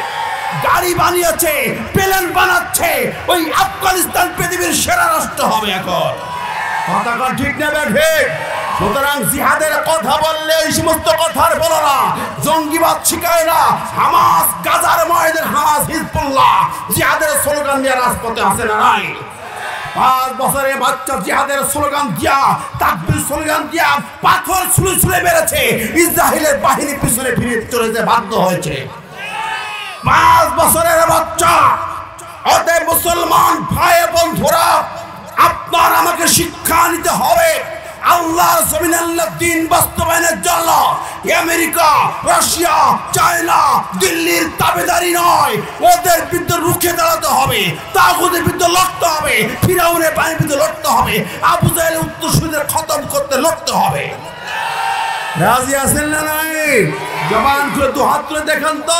গাড়ি বানিয়েছে, প্লেন বানাচ্ছে, ওই আফগানিস্তান পৃথিবীর সেরা রাষ্ট্র হবে এখন। কথা কোন ঠিক নেবে ঠিক? সুতরাং জিহাদের কথা বললে এই সমস্ত কথার বলো না, জঙ্গিবাদ শিখায় না। হামাস, গাজার ময়দান হামাস, হিজবুল্লাহ জিহাদের স্লোগান দিয়ে রাজপথে আসে না নাই? 5 বছরের বাচ্চা জিহাদের স্লোগান দিয়া, তাকবীর স্লোগান দিয়া পাথর ছুঁড়ে ছুঁড়ে বেড়েছে, ইসরায়েলের বাহিনী পিছনে ফিরে চলে যেতে বাধ্য হয়েছে। 5 বছরের বাচ্চা। অতএব মুসলমান ভাই বন্ধুরা, আপনার আমাকে শিক্ষা নিতে হবে। আল্লাহর জমিনে আল্লাহর দ্বীন বাস্তবায়নের জন্য আমেরিকা, রাশিয়া, চায়না, দিল্লির তাবেদারি নয়, ওদের বিরুদ্ধে রুখে দাঁড়াতে হবে, তাগুতের বিরুদ্ধে লড়তে হবে, ফিরাউনের বাহিনীর বিরুদ্ধে লড়তে হবে, আবু জাহেল উত্তরসূরিদের খতম করতে লড়তে হবে। রাজি আছেন না নাই? জবান খুলে 2 হাত তুলে দেখেন তো।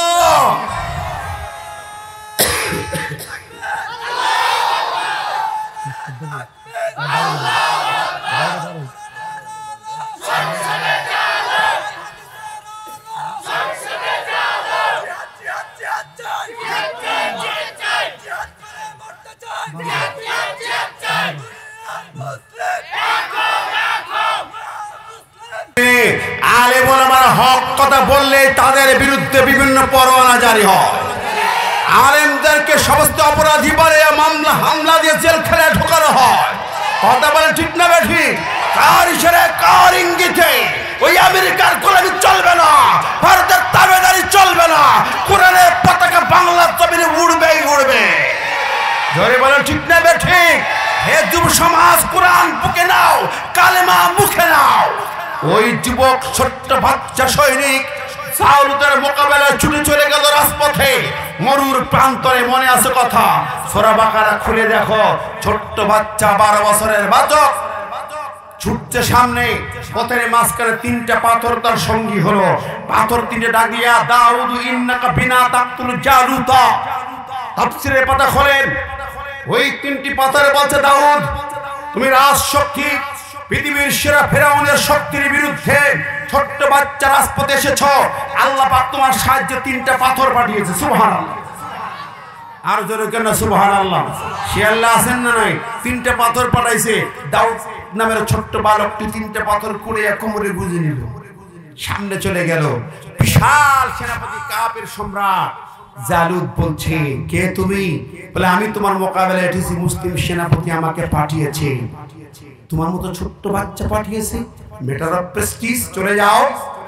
আলেম ওলামার হক কথা বললে তাদের বিরুদ্ধে বিভিন্ন পরোয়ানা জারি হয়। আলেমদেরকে সমস্ত অপরাধী বলে মামলা হামলা দিয়ে জেলখানায় ঢোকানো হয়। কথা বলে ঠিক না বেঠিক? কার ইশারায়, কার ইঙ্গিতে ওই আমেরিকার গোলামি চলবে না, ভারতের তাবেদারি চলবে না, কোরআনের পতাকা বাংলার জমিনে উড়বেই উড়বে। জোরে বলেন ঠিক না বেঠিক? হে যুব সমাজ, কোরআন বুকে নাও, কালেমা মুখে নাও। ওই যুবক ছোট্ট বাচ্চা সৈনিক সাউলুতের মোকাবেলায় ছুটে চলে গেল রাজপথে, মরুর প্রান্তরে। মনে আছে কথা? সূরা বাকারা খুলে দেখো, ছোট্ট বাচ্চা 12 বছরের বালক ছুটছে সামনে, পথের মাঝখানে 3টা পাথর তার সঙ্গী হলো। পাথর 3টে ডাক দিয়া, দাউদ ইন্নাকা বিনা তাকতুল জালুতা। তাফসীরের পাতা খোলেন, ওই 3টি পাথরে বলছে, দাউদ তুমি রাজশক্তি, পৃথিবীর সেরা ফেরাউনের শক্তির বিরুদ্ধে ছোট্ট বাচ্চা রাজপথে এসেছো, আল্লাহ পাক তোমার সাহায্যে 3টা পাথর পাঠিয়েছে। সুবহানাল্লাহ। আর জোরে কেন সুবহানাল্লাহ? সে আল্লাহ আছেন না নাই? 3টা পাথর পাঠাইছে। দাউদ নামের ছোট্ট বালকটি 3টা পাথর কুড়িয়ে কোমরে গুঁজে নিল, সামনে চলে গেল। বিশাল সেনাপতি কাফের সম্রাট জালুত বলছে, কে তুমি? বলে, আমি তোমার মোকাবেলায় এসেছি, মুসলিম সেনাপতি আমাকে পাঠিয়েছে। তোমার মতো ছোট্ট বাচ্চা পাঠিয়েছে, ম্যাটার অফ প্রেস্টিজ, চলে যাও।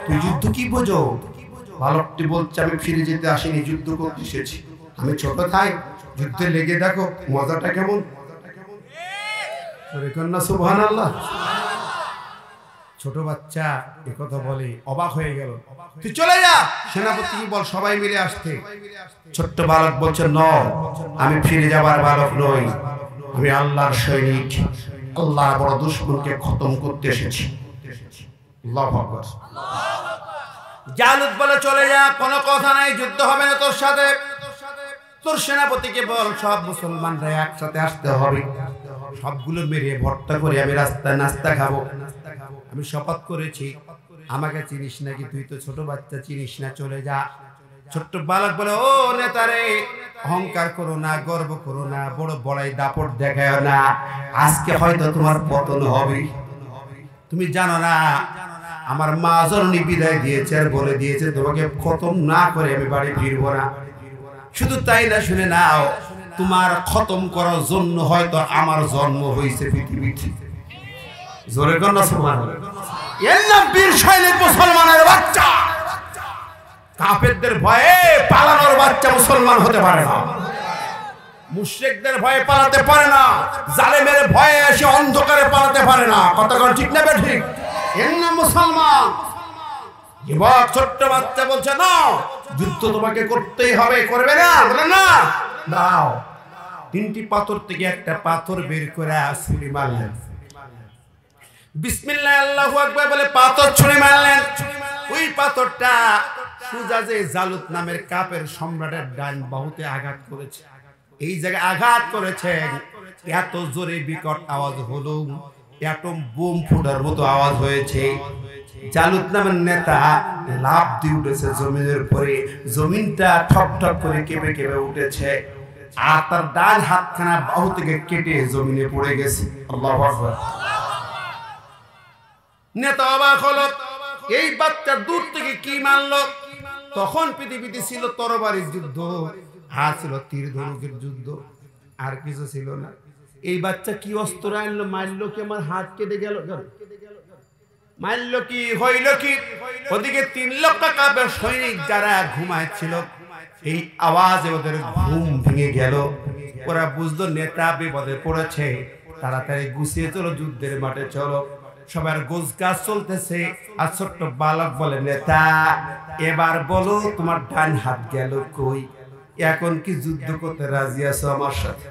তুই যুদ্ধ কি বোঝো? বালকটি বলছে, আমি ফিরে যেতে আসিনি, যুদ্ধ করতে এসেছি। আমি ছোট থাই, যুদ্ধে লেগে দেখো মজাটা কেমন। সুবহানাল্লাহ। ছোট বাচ্চা একথা বলে, অবাক হয়ে গেল। তুই চলে যা, সেনাপতি বল সবাই মিলে আসতে। ছোট্ট বালক বলছে, ন, আমি ফিরে যাবার বালক নই, আমি আল্লাহর সৈনিক, আল্লাহ বড় দুশমনকে খতম করতে এসেছি। আল্লাহু আকবার। জালুত বলে, চলে যা, কোনো কথা নাই, যুদ্ধ হবে না তোর সাথে। তোর সেনাপতিকে বল সব মুসলমানরা একসাথে আসতে হবে, সবগুলো মেরে ভর্তা করে আমি রাস্তায় নাস্তা খাবো। আমি শপথ করেছি, আমাকে চিনিস নাকি? তুই তো ছোট বাচ্চা, চিনিস না, চলে যা। ছোট্ট বালক বলে, ও নেতারে, অহংকার করো না, গর্ব করো না, বড় বড়াই দাপট দেখায় না, আজকে হয়তো তোমার পতন হবে। তুমি জানো না আমার মা জননী বিদায় দিয়েছে আর বলে দিয়েছে তোমাকে খতম না করে আমি বাড়ি ফিরবো না। শুধু তাই না, শুনে নাও, তোমার খতম করার জন্য হয়তো আমার জন্ম হয়েছে পৃথিবীতে। জোরে কর না সুবহানাল্লাহ। এর নাম বীর সৈনিক, মুসলমানের বাচ্চা। কাফেরদের ভয়ে পালানোর বাচ্চা মুসলমান হতে পারে না, মুশরিকদের ভয়ে পালাতে পারে না, জালেমের ভয়ে এসে অন্ধকারে পালাতে পারে না। কথা ঠিক না ঠিক? এর নাম মুসলমান। যুবক ছোট্ট বাচ্চা বলছে না, যুদ্ধ তোমাকে করতেই হবে, করবে না? বলে না, দাও। 3টি পাথর থেকে একটা পাথর বের করে ছুরি মারলেন। বিসমিল্লাহ আল্লাহু আকবার বলে পাথর ছুরি মারলেন। ওই পাথরটা সুজা যে জালুত নামের কাপের সম্রাটের ডান বাহুতে আঘাত করেছে। এই জায়গায় আঘাত করেছে, এত জোরে বিকট আওয়াজ হলো, অ্যাটম বোম ফোটার মতো আওয়াজ হয়েছে। জালুত নামের নেতা লাফ দিয়ে উঠেছে জমিনের উপরে, জমিনটা ঠক ঠক করে কেঁপে কেঁপে উঠেছে, আর তার ডান হাতখানা বাহু থেকে কেটে জমিনে পড়ে গেছে। আল্লাহু আকবার। নেতা অবাক হলো, এই বাচ্চা দূর থেকে কি মারলো? তখন পৃথিবীতে ছিল তরবারির যুদ্ধ, আর ছিল তীর ধনুকের যুদ্ধ, আর কিছু ছিল না। এই বাচ্চা কি অস্ত্র আনলো? মারলো কি? আমার হাত কেটে গেল। মারলো কি? হইল কি? ওদিকে 3 লক্ষ কাফের সৈনিক যারা ঘুমাচ্ছিল, এই আওয়াজে ওদের ঘুম ভেঙে গেল। ওরা বুঝলো নেতা বিপদে পড়েছে, তাড়াতাড়ি গুছিয়ে চলো, যুদ্ধের মাঠে চলো। সবার গোছগাছ চলতেছে, আর ছোট্ট বালক বলে, নেতা এবার বলো তোমার ডান হাত গেল কই? এখন কি যুদ্ধ করতে রাজি আছো আমার সাথে?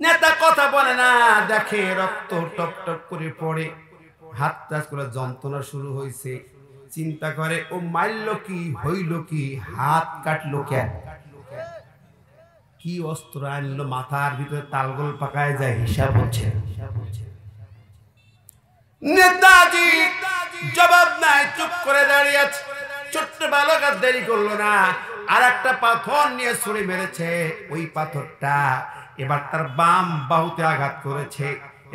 নেতা কথা বলে না, দেখে রক্ত টপ টপ করে পড়ে, হাত টাচ করে যন্ত্রণা শুরু হয়েছে। চিন্তা করে, ও মারলো কি? হইল কি? হাত কাটলো কেন? কি অস্ত্র আনলো? মাথার ভিতরে তালগোল পাকায় যায়, হিসাব হচ্ছে। নেতাজি জবাব নাই, চুপ করে দাঁড়িয়ে আছে। ছোট্ট বালক আর দেরি করলো না, আর একটা পাথর নিয়ে ছুরি মেরেছে। ওই পাথরটা এবার তার বাম বাহুতে আঘাত করেছে।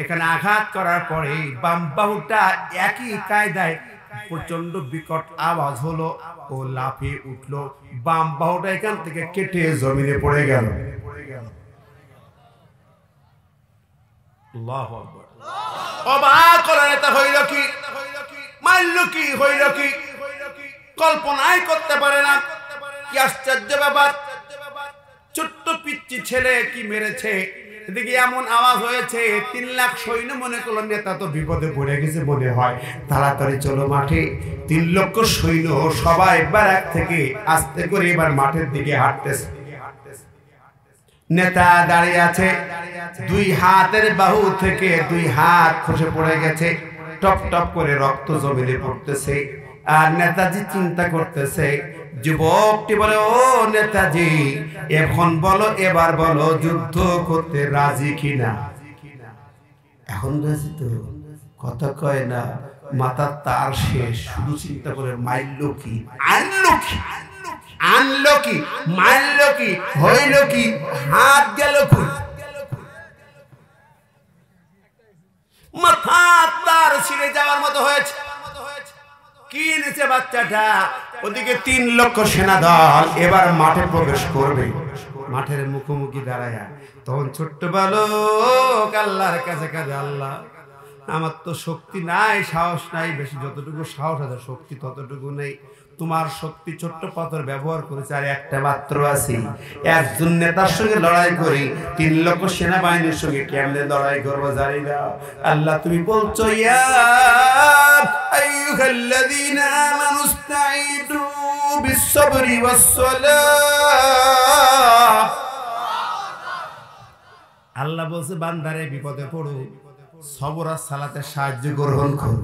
এখানে আঘাত করার পরে বাম বাহুটা একই কায়দায় প্রচন্ড বিকট আওয়াজ হলো, ও লাফিয়ে উঠলো, বাম বাহুটা এখান থেকে কেটে জমিনে পড়ে গেল। আল্লাহু আকবার। অবাক করে নেতা, হইল কি? মারল কি? হইল কি? কল্পনাই করতে পারে না। কি আশ্চর্য ব্যাপার! ছোট্ট পিচ্চি ছেলে কি মেরেছে, এদিকে এমন আওয়াজ হয়েছে। 3 লাখ সৈন্য মনে করলো নেতা তো বিপদে পড়ে গেছে মনে হয়, তাড়াতাড়ি চলো মাঠে। 3 লক্ষ সৈন্য সবাই ব্যারাক থেকে আস্তে করে এবার মাঠের দিকে হাঁটতেছে। নেতা দাঁড়িয়ে আছে, 2 হাতের বাহু থেকে 2 হাত খসে পড়ে গেছে, টপ টপ করে রক্ত জমিনে পড়তেছে। আর নেতাজি চিন্তা করতেছে। যুবকটি বলে, ও নেতাজি এখন বলো, এবার বলো যুদ্ধ করতে রাজি কিনা? এখন রাজি তো, কথা কয় না, মাথার তার শেষ, শুধু চিন্তা করে মারলো কি? আনলো কি? আনলো কি? মারলো কি? হইল কি? হাত গেল কই? মাথা তার ছিঁড়ে যাওয়ার মতো হয়েছে। কি নিচে বাচ্চাটা? ওদিকে 3 লক্ষ সেনা দল এবার মাঠে প্রবেশ করবে। মাঠের মুখোমুখি দাঁড়ায়, তখন ছোট্ট বালক আল্লাহর কাছে কাঁদে, আল্লাহ আমার তো শক্তি নাই, সাহস নাই, বেশি যতটুকু সাহস আছে শক্তি ততটুকু নেই। তোমার শক্তি ছোট্ট পাথর ব্যবহার করেছে, আর একটা মাত্র আছে। একজন নেতার সঙ্গে লড়াই করি, 3 লক্ষ সেনাবাহিনীর সঙ্গে কেমনে লড়াই করবো জানি না। আল্লাহ তুমি বলছো, ইয়া আইয়ুহাল্লাযীনা আমানু ইসতাঈনু বিস-সাবরি ওয়াস-সালাহ। আল্লাহ বলছে, বান্দারে বিপদে পড়ো, সবর আর সালাতের সাহায্য গ্রহণ করো।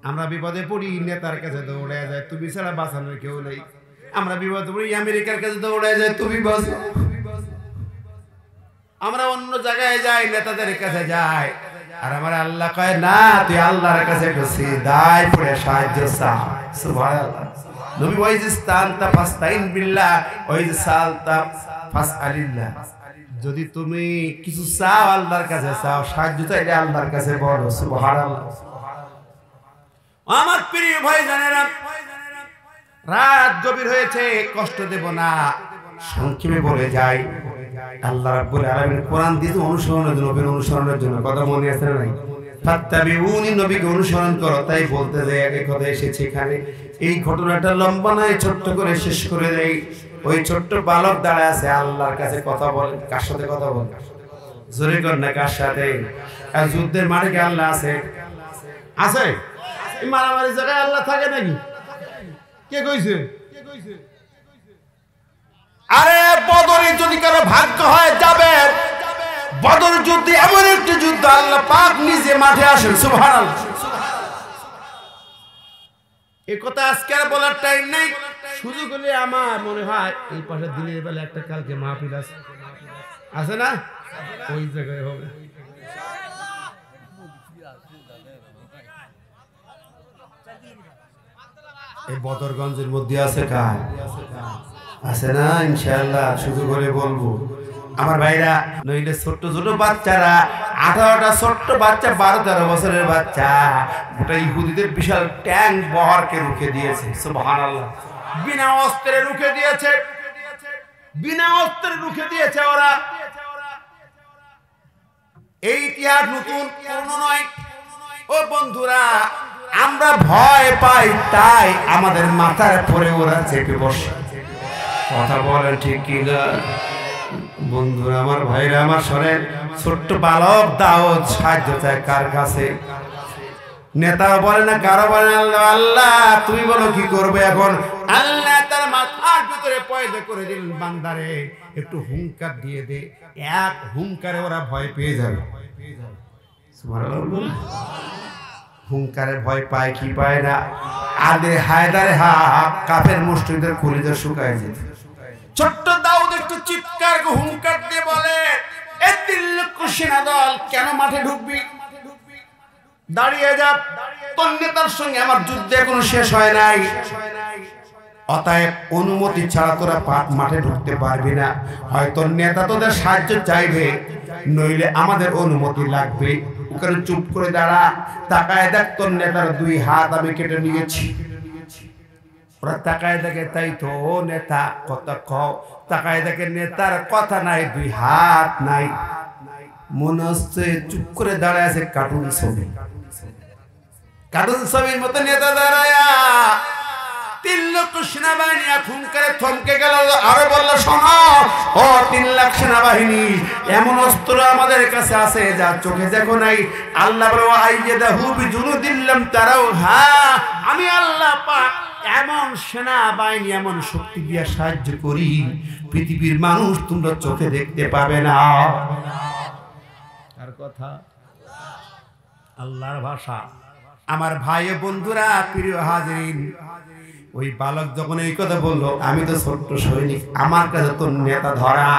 আমরা বিপদে পড়ি, নেতার কাছে দৌড়ে যায়, তুমি ছাড়া বাঁচানোর কেউ নেই। আমরা বিপদে পড়ি, আমেরিকার কাছে দৌড়ে যায়, তুমি বাঁচো। আমরা অন্য জায়গায় যাই, নেতাদের কাছে যাই, আর আমার আল্লাহ কয় না, তুই আল্লাহর কাছে একটু সিধাই পড়ে সাহায্য চা। সুবহানাল্লাহ। নবী ওয়াইজ ইস্তানতা ফাস্তাইন বিল্লাহ ওয়াইজ সালতা ফাসআলিল্লাহ। যদি তুমি কিছু চাও আল্লাহর কাছে চাও, সাহায্য চাইলে আল্লাহর কাছে বলো। সুবহানাল্লাহ। আমার প্রিয় ভাই জানেরা, রাত গভীর হয়েছে, কষ্ট দেব না, সংক্ষেপে বলে যাই। আল্লাহ রাব্বুল আলামিন কোরআন দিয়েছে অনুসরণের জন্য, নবীর অনুসরণের জন্য। কথা মনে আছে না নাই? ফাত্তাবিউনি, নবীকে অনুসরণ করো। তাই বলতে যাই, আগে কথা এসেছে এখানে। এই ঘটনাটা লম্বা নয়, ছোট্ট করে শেষ করে দেই। ওই ছোট্ট বালক দাঁড়ায় আছে, আল্লাহর কাছে কথা বলে। কার সাথে কথা বলে? জোরে কর না, কার সাথে? আর যুদ্ধের মাঠে কি আল্লাহ আছে? আছে? এই মারামারি জায়গায় আল্লাহ থাকে নাকি? কে কইছে? আরে বদরে যদি কারো ভাগ্য হয় যাবে। বদর যুদ্ধ এমন একটি যুদ্ধ, আল্লাহ পাক নিজে মাঠে আসেন। সুবহানাল্লাহ। এই কথা আজকে আর বলার টাইম নাই। সুযোগ হলে আমার মনে হয় এই পাশে দিনের বেলা একটা কালকে মাহফিল আছে না, ওই জায়গায় হবে। এই বদরগঞ্জের মধ্যে আছে কাল আছে না? ইনশাআল্লাহ সুযোগ হলে বলবো। আমার ভাইরা, নইলে ছোট্ট ছোট বাচ্চারা, 18টা ছোট্ট বাচ্চা, 12-13 বছরের বাচ্চা, গোটা ইহুদিদের বিশাল ট্যাঙ্ক বহরকে রুখে দিয়েছে। সুবহানাল্লাহ। বিনা অস্ত্রে রুখে দিয়েছে, বিনা অস্ত্রে রুখে দিয়েছে ওরা। এই ইতিহাস নতুন পুরনো নয়। ও বন্ধুরা, আমরা ভয় পাই তাই আমাদের মাথার পরে ওরা চেপে বসে। কথা বলেন ঠিক কিনা? বন্ধুরা আমার, ভাইরা আমার, শোনেন, ছোট্ট বালক দাউদ সাহায্য চায় কার কাছে? নেতা বলে না, কারো বলে আল্লাহ আল্লাহ তুমি বলো কি করবে এখন? আল্লাহ তার মাথার ভিতরে পয়দা করে দিলেন, বান্দারে একটু হুঙ্কার দিয়ে দে। এক হুঙ্কারে ওরা ভয় পেয়ে যাবে। সুবহানাল্লাহ। হুঙ্কারে ভয় পায় কি পায় না? আদে হায়দারে কাফের মুশরিকদের কলিজা শুকায় যেত। ছোট্ট দাউদ একটু চিৎকার হুঙ্কার দিয়ে বলে, এ 3 লক্ষ সেনা দল কেন মাঠে ঢুকবি? দাঁড়িয়ে যা, তোর নেতার সঙ্গে আমার যুদ্ধ এখনো শেষ হয় নাই। অতএব অনুমতি ছাড়া তোরা মাঠে ঢুকতে পারবি না। হয়তো নেতা তোদের সাহায্য চাইবে, নইলে আমাদের অনুমতি লাগবে। ওখানে চুপ করে দাঁড়া, তাকায় দেখ তোর নেতার 2 হাত আমি কেটে নিয়েছি। ওরা তাকায় দেখে, তাই তো নেতা কথা কও। তাকায় দেখে নেতার কথা নাই, 2 হাত নাই। মনে হচ্ছে চুপ করে দাঁড়ায় আছে কার্টুন ছবি। কার্টুন ছবির মতো নেতা দাঁড়ায়া 3 লক্ষ সেনাবাহিনী খুন করে থমকে গেল। আরো বলল, শোনো ও 3 লাখ সেনাবাহিনী, এমন অস্ত্র আমাদের কাছে আছে যা চোখে দেখো নাই। আল্লাহ বলে, আইয়াদাহু বিজুনুদিল্লাম তারাও। হ্যাঁ, আমি আল্লাহ পাক এমন সেনাবাহিনী, এমন শক্তি দিয়ে সাহায্য করি, পৃথিবীর মানুষ তোমরা চোখে দেখতে পাবে না। আর কথা আল্লাহর ভাষা। আমার ভাই ও বন্ধুরা, প্রিয় হাজিরিন, ওই বালক যখন এই কথা বললো, আমি তো ছোট্ট সৈনিক, আমার কাছে তো নেতা ধরা।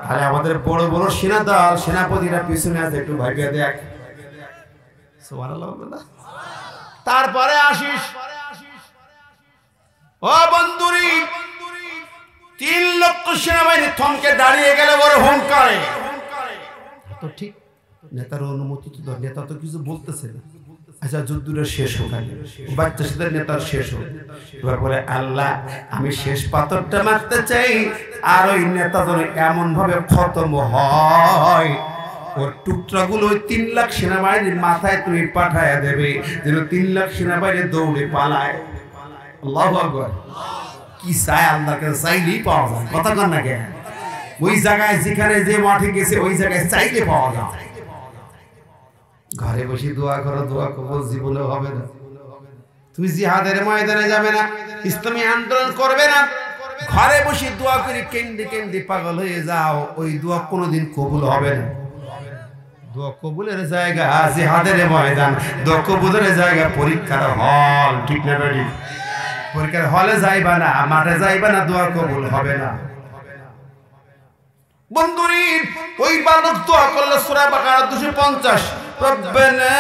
তাহলে আমাদের বড় বড় সেনা দল, সেনাপতিরা পিছনে আছে, একটু ভাবিয়ে দেখ। সুবহানাল্লাহ। তারপরে আসিস ও বন্ধুরি, 3 লক্ষ সেনাবাহিনী থমকে দাঁড়িয়ে গেলে বড় হুঙ্কারে। তো ঠিক, নেতার অনুমতি তো, নেতা তো কিছু বলতেছে না। আচ্ছা, যুদ্ধটা শেষ হোক, বাচ্চা সাথে নেতার শেষ হোক। এবার বলে, আল্লাহ আমি শেষ পাথরটা মারতে চাই, আর ওই নেতা যেন এমন ভাবে খতম হয়, ওর টুকরাগুলো ওই 3 লাখ সেনাবাহিনীর মাথায় তুমি পাঠায়া দেবে, যেন 3 লাখ সেনাবাহিনী দৌড়ে পালায়। আল্লাহু আকবার। কি চায় আল্লাহর কাছে? চাইলেই পাওয়া যায়। কথা কন না কেন? ওই জায়গায় যেখানে যে মাঠে গেছে, ওই জায়গায় চাইলে পাওয়া যায়। ঘরে বসে দোয়া করো, দোয়া কবুল জীবনে হবে না। তুমি জিহাদের ময়দানে যাবে না, ইসলামী আন্দোলন করবে না, ঘরে বসে দোয়া করে কেন্দ্রে কেন্দ্রে পাগল হয়ে যাও, ওই দোয়া কোনোদিন কবুল হবে না। দোয়া কবুলের জায়গা জিহাদের ময়দান, দোয়া কবুলের জায়গা পরীক্ষার হল। ঠিক না বেটি? পরীক্ষার হলে যাইবা না, মাঠে যাইবা না, দোয়া কবুল হবে না। বন্ধুরি, ওই বালক দোয়া করলে সূরা বাকারা 250, রব্বানা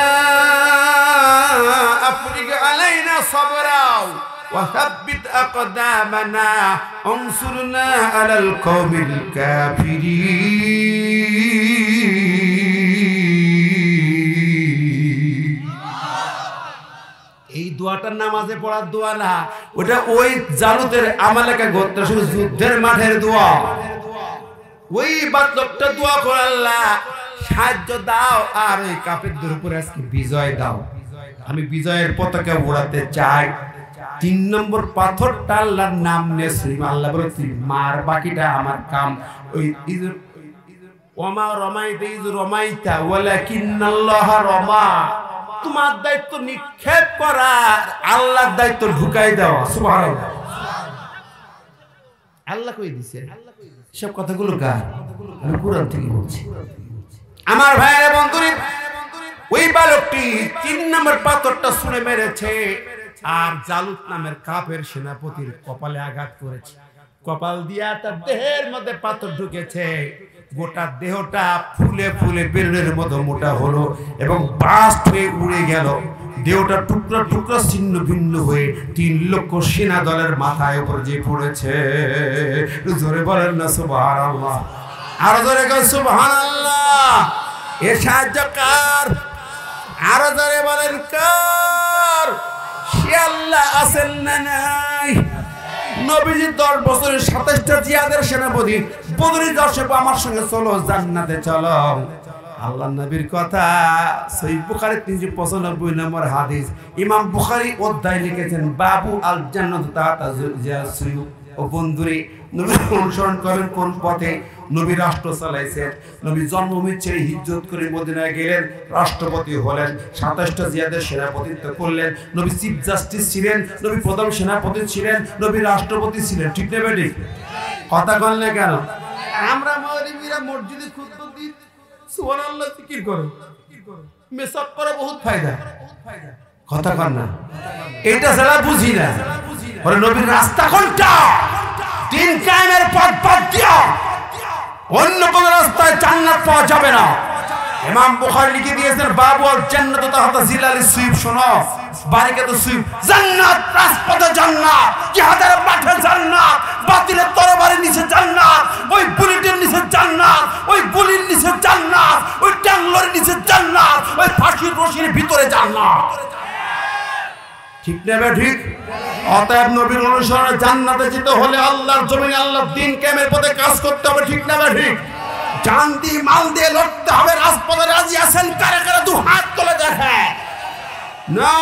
আফরিগ আলাইনা সাবরা ওয়া সাব্বিত আকদামানা আনসুরনা আলাল কওমিল কাফিরিন। এই দোয়াটার নামাজে পড়ার দোয়া না, ওটা ওই জালুতের আমালেকা গোত্রের সঙ্গে যুদ্ধের মাঠের দোয়া। ওই বালকটা দোয়া করে, আল্লাহ সাহায্য দাও, আর ওই কাফেরদের উপরে আজকে বিজয় দাও, আমি বিজয়ের পতাকা উড়াতে চাই। 3 নম্বর পাথরটা আল্লাহর নাম নিয়ে আল্লাহ বলে, তুই মার, বাকিটা আমার কাম। ওই ওমা রমাইতা ইয রমাইতা ওয়ালাকিন্নাল্লাহ রমা, তোমার দায়িত্ব নিক্ষেপ করা, আল্লাহর দায়িত্ব ঢুকাই দেওয়া। সুবহানাল্লাহ। আল্লাহ কই দিছে সব কথাগুলো কার? আমি কুরআন থেকে বলছি। আমার ভাইয়েরা বন্ধুরা, ওই বালকটি 3 নম্বর পাথরটা ছুঁড়ে মেরেছে আর জালুত নামের কাফের সেনাপতির কপালে আঘাত করেছে। কপাল দিয়া তার দেহের মধ্যে পাথর ঢুকেছে, গোটা দেহটা ফুলে ফুলে বেলুনের মতো মোটা হলো এবং বাস্ট হয়ে উড়ে গেল। দেহটা টুকরা টুকরা ছিন্ন ভিন্ন হয়ে 3 লক্ষ সেনা দলের মাথায় উপর যে পড়েছে। জোরে বলেন না সুবহানাল্লাহ, আরো জোরে বলেন সুবহানাল্লাহ। এ সাহায্য কার? আরো জোরে বলেন কার? সে আল্লাহ আছেন না নাই? নবীজি 10 বছরের 27টা জিহাদের সেনাপতি বদরি দর্শক আমার সঙ্গে চলো, জান্নাতে চলো। আল্লাহ নবীর কথা সহিহ বুখারী 395 নম্বর হাদিস। ইমাম বুখারী অধ্যায় লিখেছেন বাবু আল জান্নাতু তাহতা জিয়াসিউ। ও বন্ধুরে, নবী অনুসরণ করেন কোন পথে? নবী রাষ্ট্র চালাইছেন। নবী জন্মভূমি ছেড়ে হিজরত করে মদিনায় গেলেন, রাষ্ট্রপতি হলেন, 27টা জিহাদের সেনাপতিত্ব করলেন। নবী চিফ জাস্টিস ছিলেন, নবী প্রধান সেনাপতি ছিলেন, নবী রাষ্ট্রপতি ছিলেন। ঠিক না বেটি? কথা বললে কেন? আমরা মাওলানা মসজিদে খুতবা দিই, সুবহানাল্লাহ জিকির করো, মেসাক করা বহুত ফায়দা। কথা কর না, এটা যারা বুঝি না। ওরে নবীর রাস্তা কোনটা? দিন কায়েমের পথ বাদ দিও, অন্য কোন রাস্তায় জান্নাত পাওয়া যাবে না। ইমাম বুখারী লিখে দিয়েছেন বাবু আল জান্নাতু তাহতা জিলালিস সুয়ুফ। শোনো, বারিকাতুস সুয়ুফ, জান্নাত রাজপথে জান্নাত, জিহাদের মাঠে জান্নাত, বাতিলের তরবারির নিচে জান্নাত, ওই বুলেটের নিচে জান্নাত, ওই গুলির নিচে জান্নাত, ওই ট্যাংলোর নিচে জান্নাত, ওই ফাঁসির রশির ভিতরে জান্নাত। ঠিক না বে ঠিক? অতএব নবীর অনুসরণে জান্নাতে যেতে হলে আল্লাহর জমিনে আল্লাহর দ্বীন কায়েমের পথে কাজ করতে হবে। ঠিক না বে ঠিক? জান দিয়ে মাল দিয়ে লড়তে হবে। রাজপথে রাজি আছেন কারা কারা? 2 হাত তুলে দেখে। না